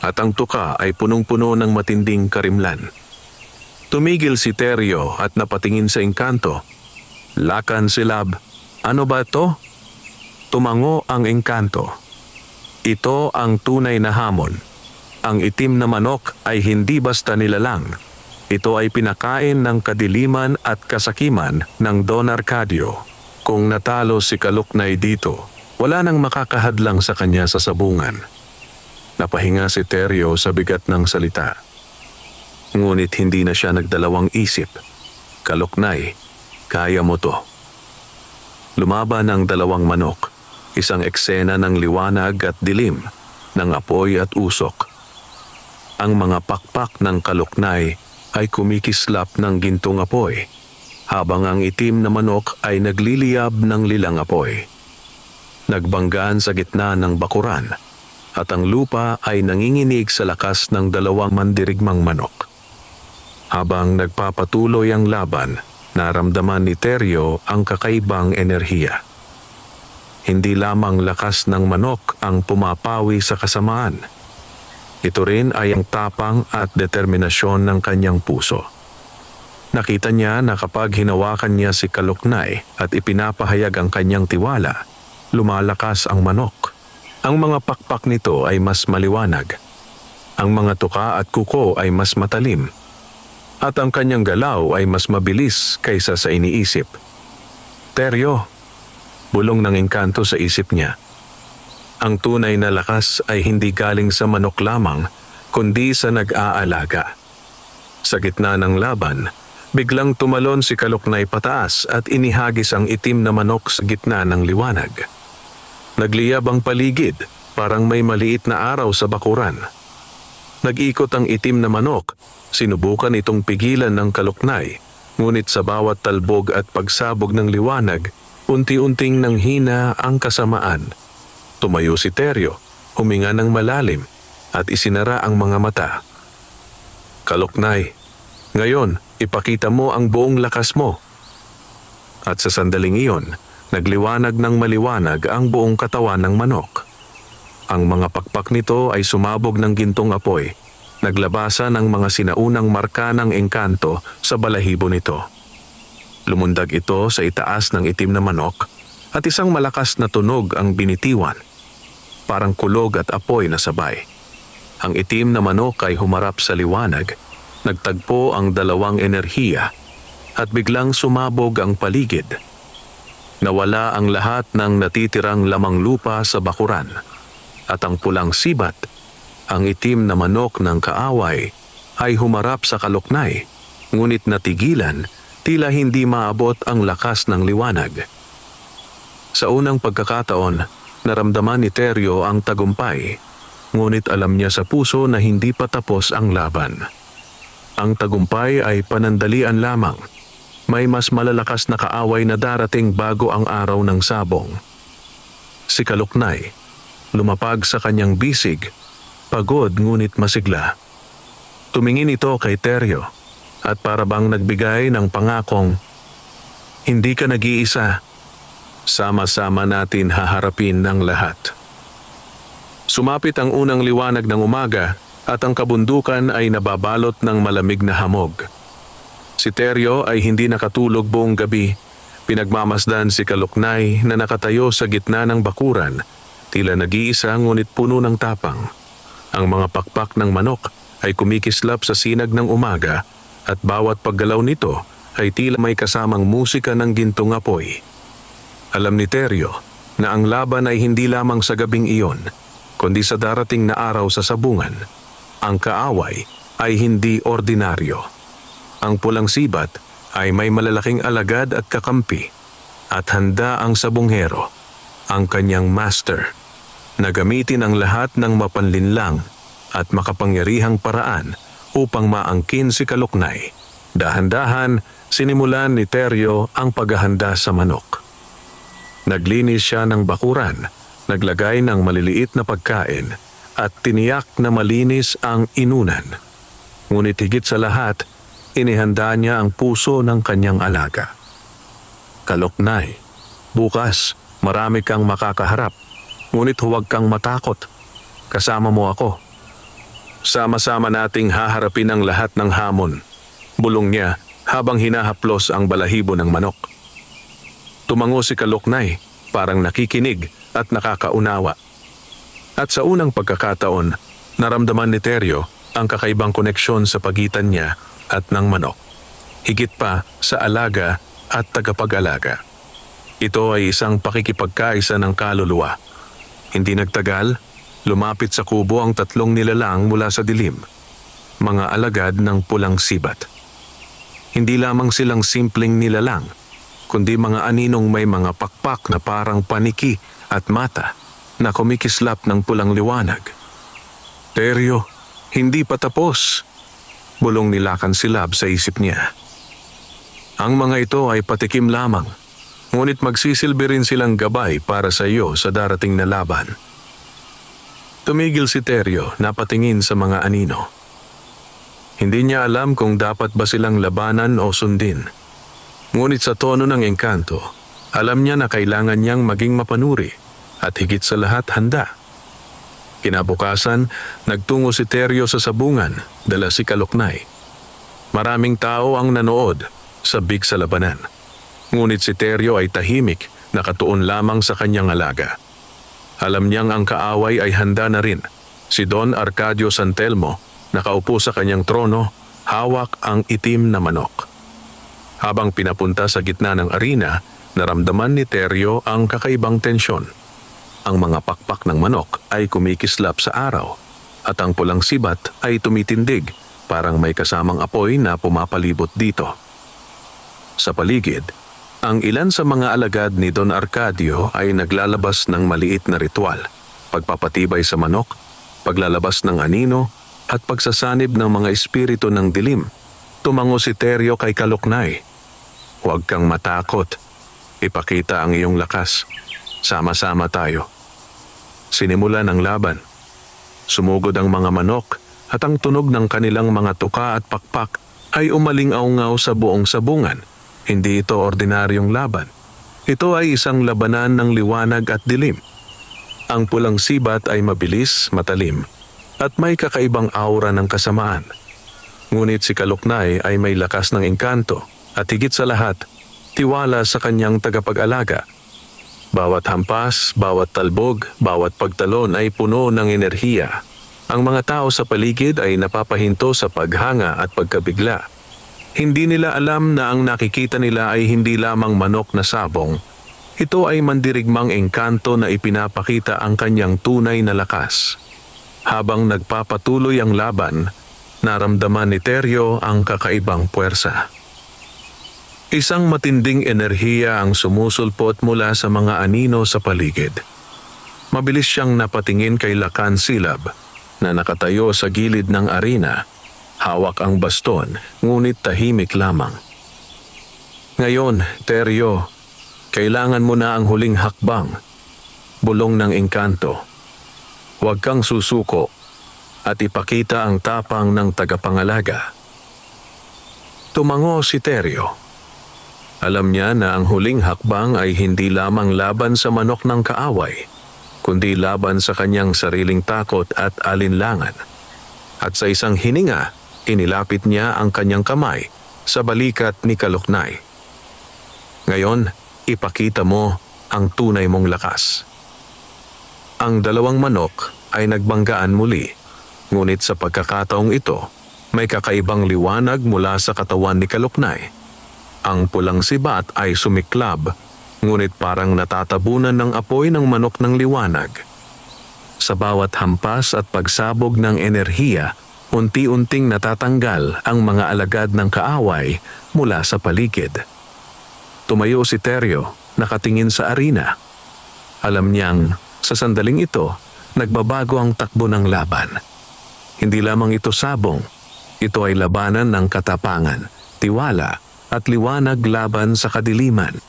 at ang tuka ay punong-puno ng matinding karimlan. Tumigil si Teryo at napatingin sa engkanto. Lakan silab, ano ba ito? Tumango ang engkanto. Ito ang tunay na hamon. Ang itim na manok ay hindi basta nilalang. Ito ay pinakain ng kadiliman at kasakiman ng Don Arcadio. Kung natalo si Kaluknay dito, wala nang makakahadlang sa kanya sa sabungan. Napahinga si Teryo sa bigat ng salita. Ngunit hindi na siya nagdalawang isip. Kaluknay, kaya mo to. Lumaban ang dalawang manok, isang eksena ng liwanag at dilim, ng apoy at usok. Ang mga pakpak ng Kaluknay ay kumikislap ng gintong apoy, habang ang itim na manok ay nagliliyab ng lilang apoy. Nagbanggaan sa gitna ng bakuran, at ang lupa ay nanginginig sa lakas ng dalawang mandirigmang manok. Habang nagpapatuloy ang laban, naramdaman ni Teryo ang kakaibang enerhiya. Hindi lamang lakas ng manok ang pumapawi sa kasamaan. Ito rin ay ang tapang at determinasyon ng kanyang puso. Nakita niya na kapag hinawakan niya si Kaluknay at ipinapahayag ang kanyang tiwala, lumalakas ang manok. Ang mga pakpak nito ay mas maliwanag. Ang mga tuka at kuko ay mas matalim. At ang kanyang galaw ay mas mabilis kaysa sa iniisip. Teryo, bulong ng engkanto sa isip niya. Ang tunay na lakas ay hindi galing sa manok lamang, kundi sa nag-aalaga. Sa gitna ng laban, biglang tumalon si Kaluknay pataas at inihagis ang itim na manok sa gitna ng liwanag. Nagliyab ang paligid, parang may maliit na araw sa bakuran. Nag-ikot ang itim na manok, sinubukan itong pigilan ng Kaluknay, ngunit sa bawat talbog at pagsabog ng liwanag, unti-unting nanghina ang kasamaan. Tumayo si Teryo, huminga ng malalim, at isinara ang mga mata. Kaluknay, ngayon, ipakita mo ang buong lakas mo. At sa sandaling iyon, nagliwanag ng maliwanag ang buong katawan ng manok. Ang mga pakpak nito ay sumabog ng gintong apoy, naglabasan ang mga sinaunang marka ng engkanto sa balahibo nito. Lumundag ito sa itaas ng itim na manok at isang malakas na tunog ang binitiwan, parang kulog at apoy na sabay. Ang itim na manok ay humarap sa liwanag, nagtagpo ang dalawang enerhiya at biglang sumabog ang paligid. Nawala ang lahat ng natitirang lamang lupa sa bakuran at ang pulang sibat, ang itim na manok ng kaaway ay humarap sa Kaluknay, ngunit natigilan, tila hindi maabot ang lakas ng liwanag. Sa unang pagkakataon, naramdaman ni Teryo ang tagumpay, ngunit alam niya sa puso na hindi pa tapos ang laban. Ang tagumpay ay panandalian lamang. May mas malalakas na kaaway na darating bago ang araw ng sabong. Si Kaluknay, lumapag sa kanyang bisig, pagod ngunit masigla. Tumingin ito kay Teryo at parabang nagbigay ng pangakong, "Hindi ka nag-iisa. Sama-sama natin haharapin ang lahat." Sumapit ang unang liwanag ng umaga at ang kabundukan ay nababalot ng malamig na hamog. Si Teryo ay hindi nakatulog buong gabi. Pinagmamasdan si Kaluknay na nakatayo sa gitna ng bakuran, tila nag-iisa ngunit puno ng tapang. Ang mga pakpak ng manok ay kumikislap sa sinag ng umaga at bawat paggalaw nito ay tila may kasamang musika ng gintong apoy. Alam ni Teryo na ang laban ay hindi lamang sa gabing iyon, kundi sa darating na araw sa sabungan. Ang kaaway ay hindi ordinaryo. Ang pulang sibat ay may malalaking alagad at kakampi, at handa ang sabunghero, ang kanyang master, na gamitin ang lahat ng mapanlinlang at makapangyarihang paraan upang maangkin si Kaluknay. Dahan-dahan, sinimulan ni Teryo ang paghahanda sa manok. Naglinis siya ng bakuran, naglagay ng maliliit na pagkain, at tiniyak na malinis ang inunan. Ngunit higit sa lahat, inihanda niya ang puso ng kanyang alaga. Kaluknay, bukas marami kang makakaharap, ngunit huwag kang matakot. Kasama mo ako. Sama-sama nating haharapin ang lahat ng hamon, bulong niya habang hinahaplos ang balahibo ng manok. Tumango si Kaluknay, parang nakikinig at nakakaunawa. At sa unang pagkakataon, naramdaman ni Teryo ang kakaibang koneksyon sa pagitan niya at ng manok. Higit pa sa alaga at tagapag-alaga. Ito ay isang pakikipagkaisa ng kaluluwa. Hindi nagtagal, lumapit sa kubo ang 3 nilalang mula sa dilim. Mga alagad ng pulang sibat. Hindi lamang silang simpleng nilalang, kundi mga aninong may mga pakpak na parang paniki at mata na kumikislap ng pulang liwanag. Teryo, hindi pa tapos, bulong ni Lacansilab sa isip niya. Ang mga ito ay patikim lamang, ngunit magsisilbi rin silang gabay para sa iyo sa darating na laban. Tumigil si Teryo, napatingin sa mga anino. Hindi niya alam kung dapat ba silang labanan o sundin. Ngunit sa tono ng engkanto, alam niya na kailangan niyang maging mapanuri at higit sa lahat handa. Kinabukasan, nagtungo si Teryo sa sabungan, dala si Kaluknay. Maraming tao ang nanood, sabik sa labanan. Ngunit si Teryo ay tahimik, nakatuon lamang sa kanyang alaga. Alam niyang ang kaaway ay handa na rin. Si Don Arcadio Santelmo, nakaupo sa kanyang trono, hawak ang itim na manok. Habang pinapunta sa gitna ng arena, naramdaman ni Teryo ang kakaibang tensyon. Ang mga pakpak ng manok ay kumikislap sa araw at ang pulang sibat ay tumitindig, parang may kasamang apoy na pumapalibot dito. Sa paligid, ang ilan sa mga alagad ni Don Arcadio ay naglalabas ng maliit na ritual, pagpapatibay sa manok, paglalabas ng anino at pagsasanib ng mga espiritu ng dilim. Tumango si Teryo kay Kaluknay. Huwag kang matakot. Ipakita ang iyong lakas. Sama-sama tayo. Sinimulan ang laban. Sumugod ang mga manok at ang tunog ng kanilang mga tuka at pakpak ay umaling-aungaw sa buong sabungan. Hindi ito ordinaryong laban. Ito ay isang labanan ng liwanag at dilim. Ang pulang sibat ay mabilis, matalim, at may kakaibang aura ng kasamaan. Ngunit si Kaluknay ay may lakas ng engkanto at higit sa lahat, tiwala sa kanyang tagapag-alaga. Bawat hampas, bawat talbog, bawat pagtalon ay puno ng enerhiya. Ang mga tao sa paligid ay napapahinto sa paghanga at pagkabigla. Hindi nila alam na ang nakikita nila ay hindi lamang manok na sabong. Ito ay mandirigmang engkanto na ipinapakita ang kanyang tunay na lakas. Habang nagpapatuloy ang laban, naramdaman ni Teryo ang kakaibang puwersa. Isang matinding enerhiya ang sumusulpot mula sa mga anino sa paligid. Mabilis siyang napatingin kay Lacansilab na nakatayo sa gilid ng arena. Hawak ang baston, ngunit tahimik lamang. Ngayon, Teryo, kailangan mo na ang huling hakbang. Bulong ng engkanto. Huwag kang susuko at ipakita ang tapang ng tagapangalaga. Tumango si Teryo. Alam niya na ang huling hakbang ay hindi lamang laban sa manok ng kaaway, kundi laban sa kanyang sariling takot at alinlangan. At sa isang hininga, inilapit niya ang kanyang kamay sa balikat ni Kaluknay. Ngayon, ipakita mo ang tunay mong lakas. Ang 2 manok ay nagbanggaan muli, ngunit sa pagkakataong ito, may kakaibang liwanag mula sa katawan ni Kaluknay. Ang pulang sibat ay sumiklab, ngunit parang natatabunan ng apoy ng manok ng liwanag. Sa bawat hampas at pagsabog ng enerhiya, unti-unting natatanggal ang mga alagad ng kaaway mula sa paligid. Tumayo si Teryo, nakatingin sa arena. Alam niyang sa sandaling ito, nagbabago ang takbo ng laban. Hindi lamang ito sabong, Ito ay labanan ng katapangan, tiwala at liwanag laban sa kadiliman.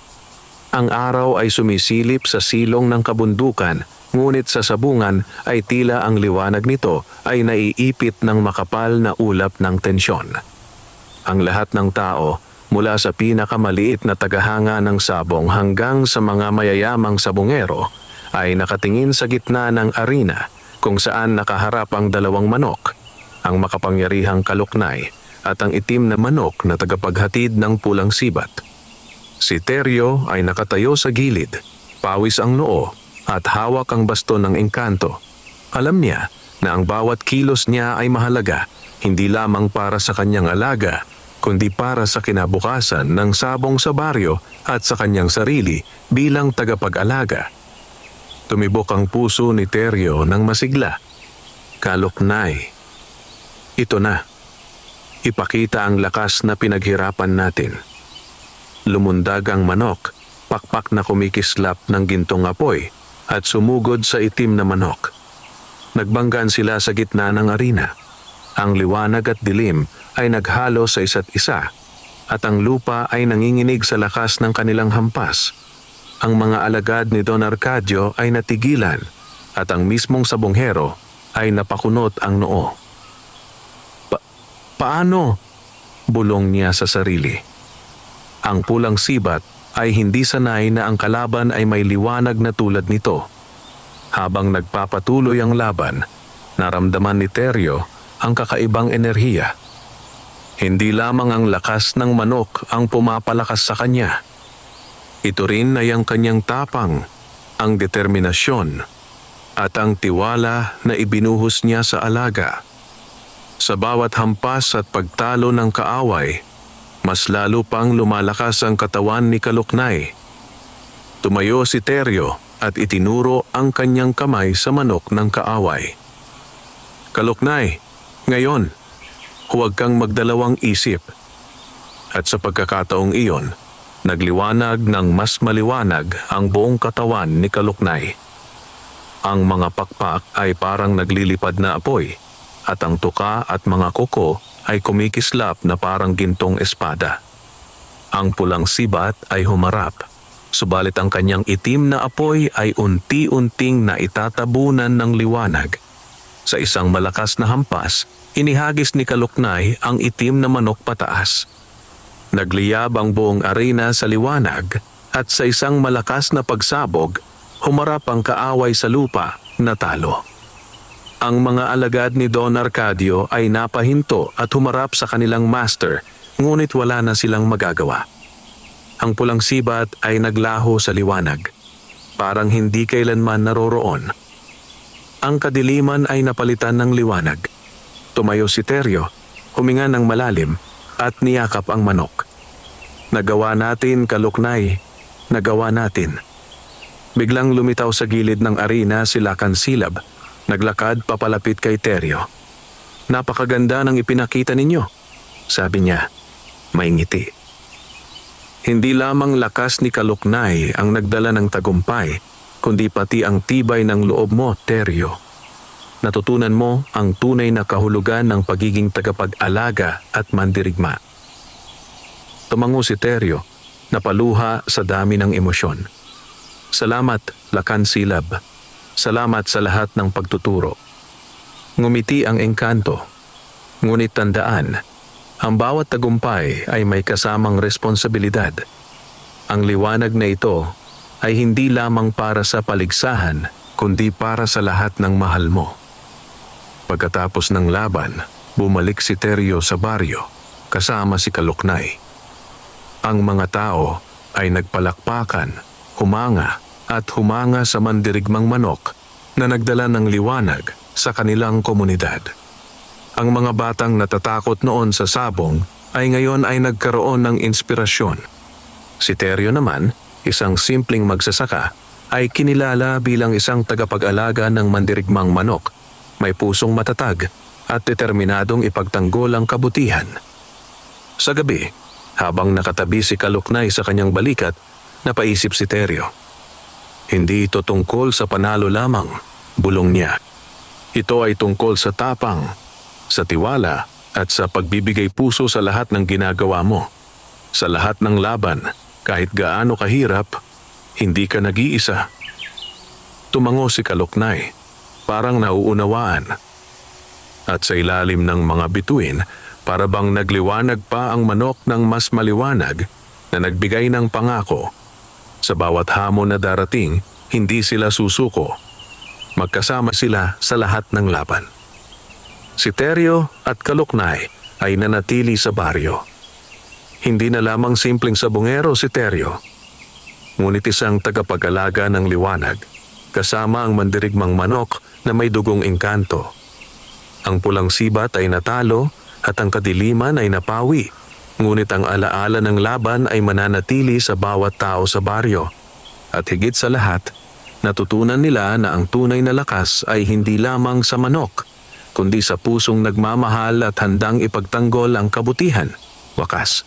Ang araw ay sumisilip sa silong ng kabundukan, ngunit sa sabungan ay tila ang liwanag nito ay naiipit ng makapal na ulap ng tensyon. Ang lahat ng tao, mula sa pinakamaliit na tagahanga ng sabong hanggang sa mga mayayamang sabongero, ay nakatingin sa gitna ng arena kung saan nakaharap ang dalawang manok, ang makapangyarihang Kaluknay at ang itim na manok na tagapaghatid ng pulang sibat. Si Teryo ay nakatayo sa gilid, pawis ang noo at hawak ang baston ng engkanto. Alam niya na ang bawat kilos niya ay mahalaga, hindi lamang para sa kanyang alaga, kundi para sa kinabukasan ng sabong sa baryo at sa kanyang sarili bilang tagapag-alaga. Tumibok ang puso ni Teryo ng masigla. Kaluknay. Ito na. Ipakita ang lakas na pinaghirapan natin. Lumundag ang manok, pakpak na kumikislap ng gintong apoy at sumugod sa itim na manok. Nagbanggaan sila sa gitna ng arena. Ang liwanag at dilim ay naghalo sa isa't isa at ang lupa ay nanginginig sa lakas ng kanilang hampas. Ang mga alagad ni Don Arcadio ay natigilan at ang mismong sabonghero ay napakunot ang noo. Paano? Bulong niya sa sarili. Ang pulang sibat ay hindi sanay na ang kalaban ay may liwanag na tulad nito. Habang nagpapatuloy ang laban, naramdaman ni Teryo ang kakaibang enerhiya. Hindi lamang ang lakas ng manok ang pumapalakas sa kanya. Ito rin ay ang kanyang tapang, ang determinasyon, at ang tiwala na ibinuhos niya sa alaga. Sa bawat hampas at pagtalo ng kaaway, mas lalo pang lumalakas ang katawan ni Kaluknay. Tumayo si Teryo at itinuro ang kanyang kamay sa manok ng kaaway. Kaluknay, ngayon, huwag kang magdalawang isip. At sa pagkakataong iyon, nagliwanag ng mas maliwanag ang buong katawan ni Kaluknay. Ang mga pakpak ay parang naglilipad na apoy, at ang tuka at mga kuko ay kumikislap na parang gintong espada. Ang pulang sibat ay humarap, subalit ang kanyang itim na apoy ay unti-unting naitatabunan ng liwanag. Sa isang malakas na hampas, inihagis ni Kaluknay ang itim na manok pataas. Nagliyab ang buong arena sa liwanag at sa isang malakas na pagsabog, humarap ang kaaway sa lupa na talo. Ang mga alagad ni Don Arcadio ay napahinto at humarap sa kanilang master, ngunit wala na silang magagawa. Ang pulang sibat ay naglaho sa liwanag, parang hindi kailanman naroroon. Ang kadiliman ay napalitan ng liwanag. Tumayo si Teryo, huminga ng malalim at niyakap ang manok. Nagawa natin, Kaluknay, nagawa natin. Biglang lumitaw sa gilid ng arena si Lakan Silab. Naglakad papalapit kay Teryo. Napakaganda ng ipinakita ninyo, sabi niya. May ngiti. Hindi lamang lakas ni Kaluknay ang nagdala ng tagumpay, kundi pati ang tibay ng loob mo, Teryo. Natutunan mo ang tunay na kahulugan ng pagiging tagapag-alaga at mandirigma. Tumango si Teryo, napaluha sa dami ng emosyon. Salamat, Lakan Silab. Salamat sa lahat ng pagtuturo. Ngumiti ang engkanto. Ngunit tandaan, ang bawat tagumpay ay may kasamang responsibilidad. Ang liwanag na ito ay hindi lamang para sa paligsahan, kundi para sa lahat ng mahal mo. Pagkatapos ng laban, bumalik si Teryo sa baryo, kasama si Kaluknay. Ang mga tao ay nagpalakpakan, humanga at humanga sa mandirigmang manok na nagdala ng liwanag sa kanilang komunidad. Ang mga batang natatakot noon sa sabong ay ngayon ay nagkaroon ng inspirasyon. Si Teryo naman, isang simpleng magsasaka, ay kinilala bilang isang tagapag-alaga ng mandirigmang manok, may pusong matatag at determinadong ipagtanggol ang kabutihan. Sa gabi, habang nakatabi si Kaluknay sa kanyang balikat, napaisip si Teryo. Hindi ito tungkol sa panalo lamang, bulong niya. Ito ay tungkol sa tapang, sa tiwala at sa pagbibigay puso sa lahat ng ginagawa mo. Sa lahat ng laban, kahit gaano kahirap, hindi ka nag-iisa. Tumango si Kaloknay, parang nauunawaan. At sa ilalim ng mga bituin, para bang nagliwanag pa ang manok ng mas maliwanag na nagbigay ng pangako. Sa bawat hamon na darating, hindi sila susuko. Magkasama sila sa lahat ng laban. Si Teryo at Kaloknay ay nanatili sa baryo. Hindi na lamang simpleng sabungero si Teryo, ngunit isang tagapag-alaga ng liwanag, kasama ang mandirigmang manok na may dugong engkanto. Ang pulang sibat ay natalo at ang kadiliman ay napawi, ngunit ang alaala ng laban ay mananatili sa bawat tao sa baryo. At higit sa lahat, natutunan nila na ang tunay na lakas ay hindi lamang sa manok, kundi sa pusong nagmamahal at handang ipagtanggol ang kabutihan. Wakas,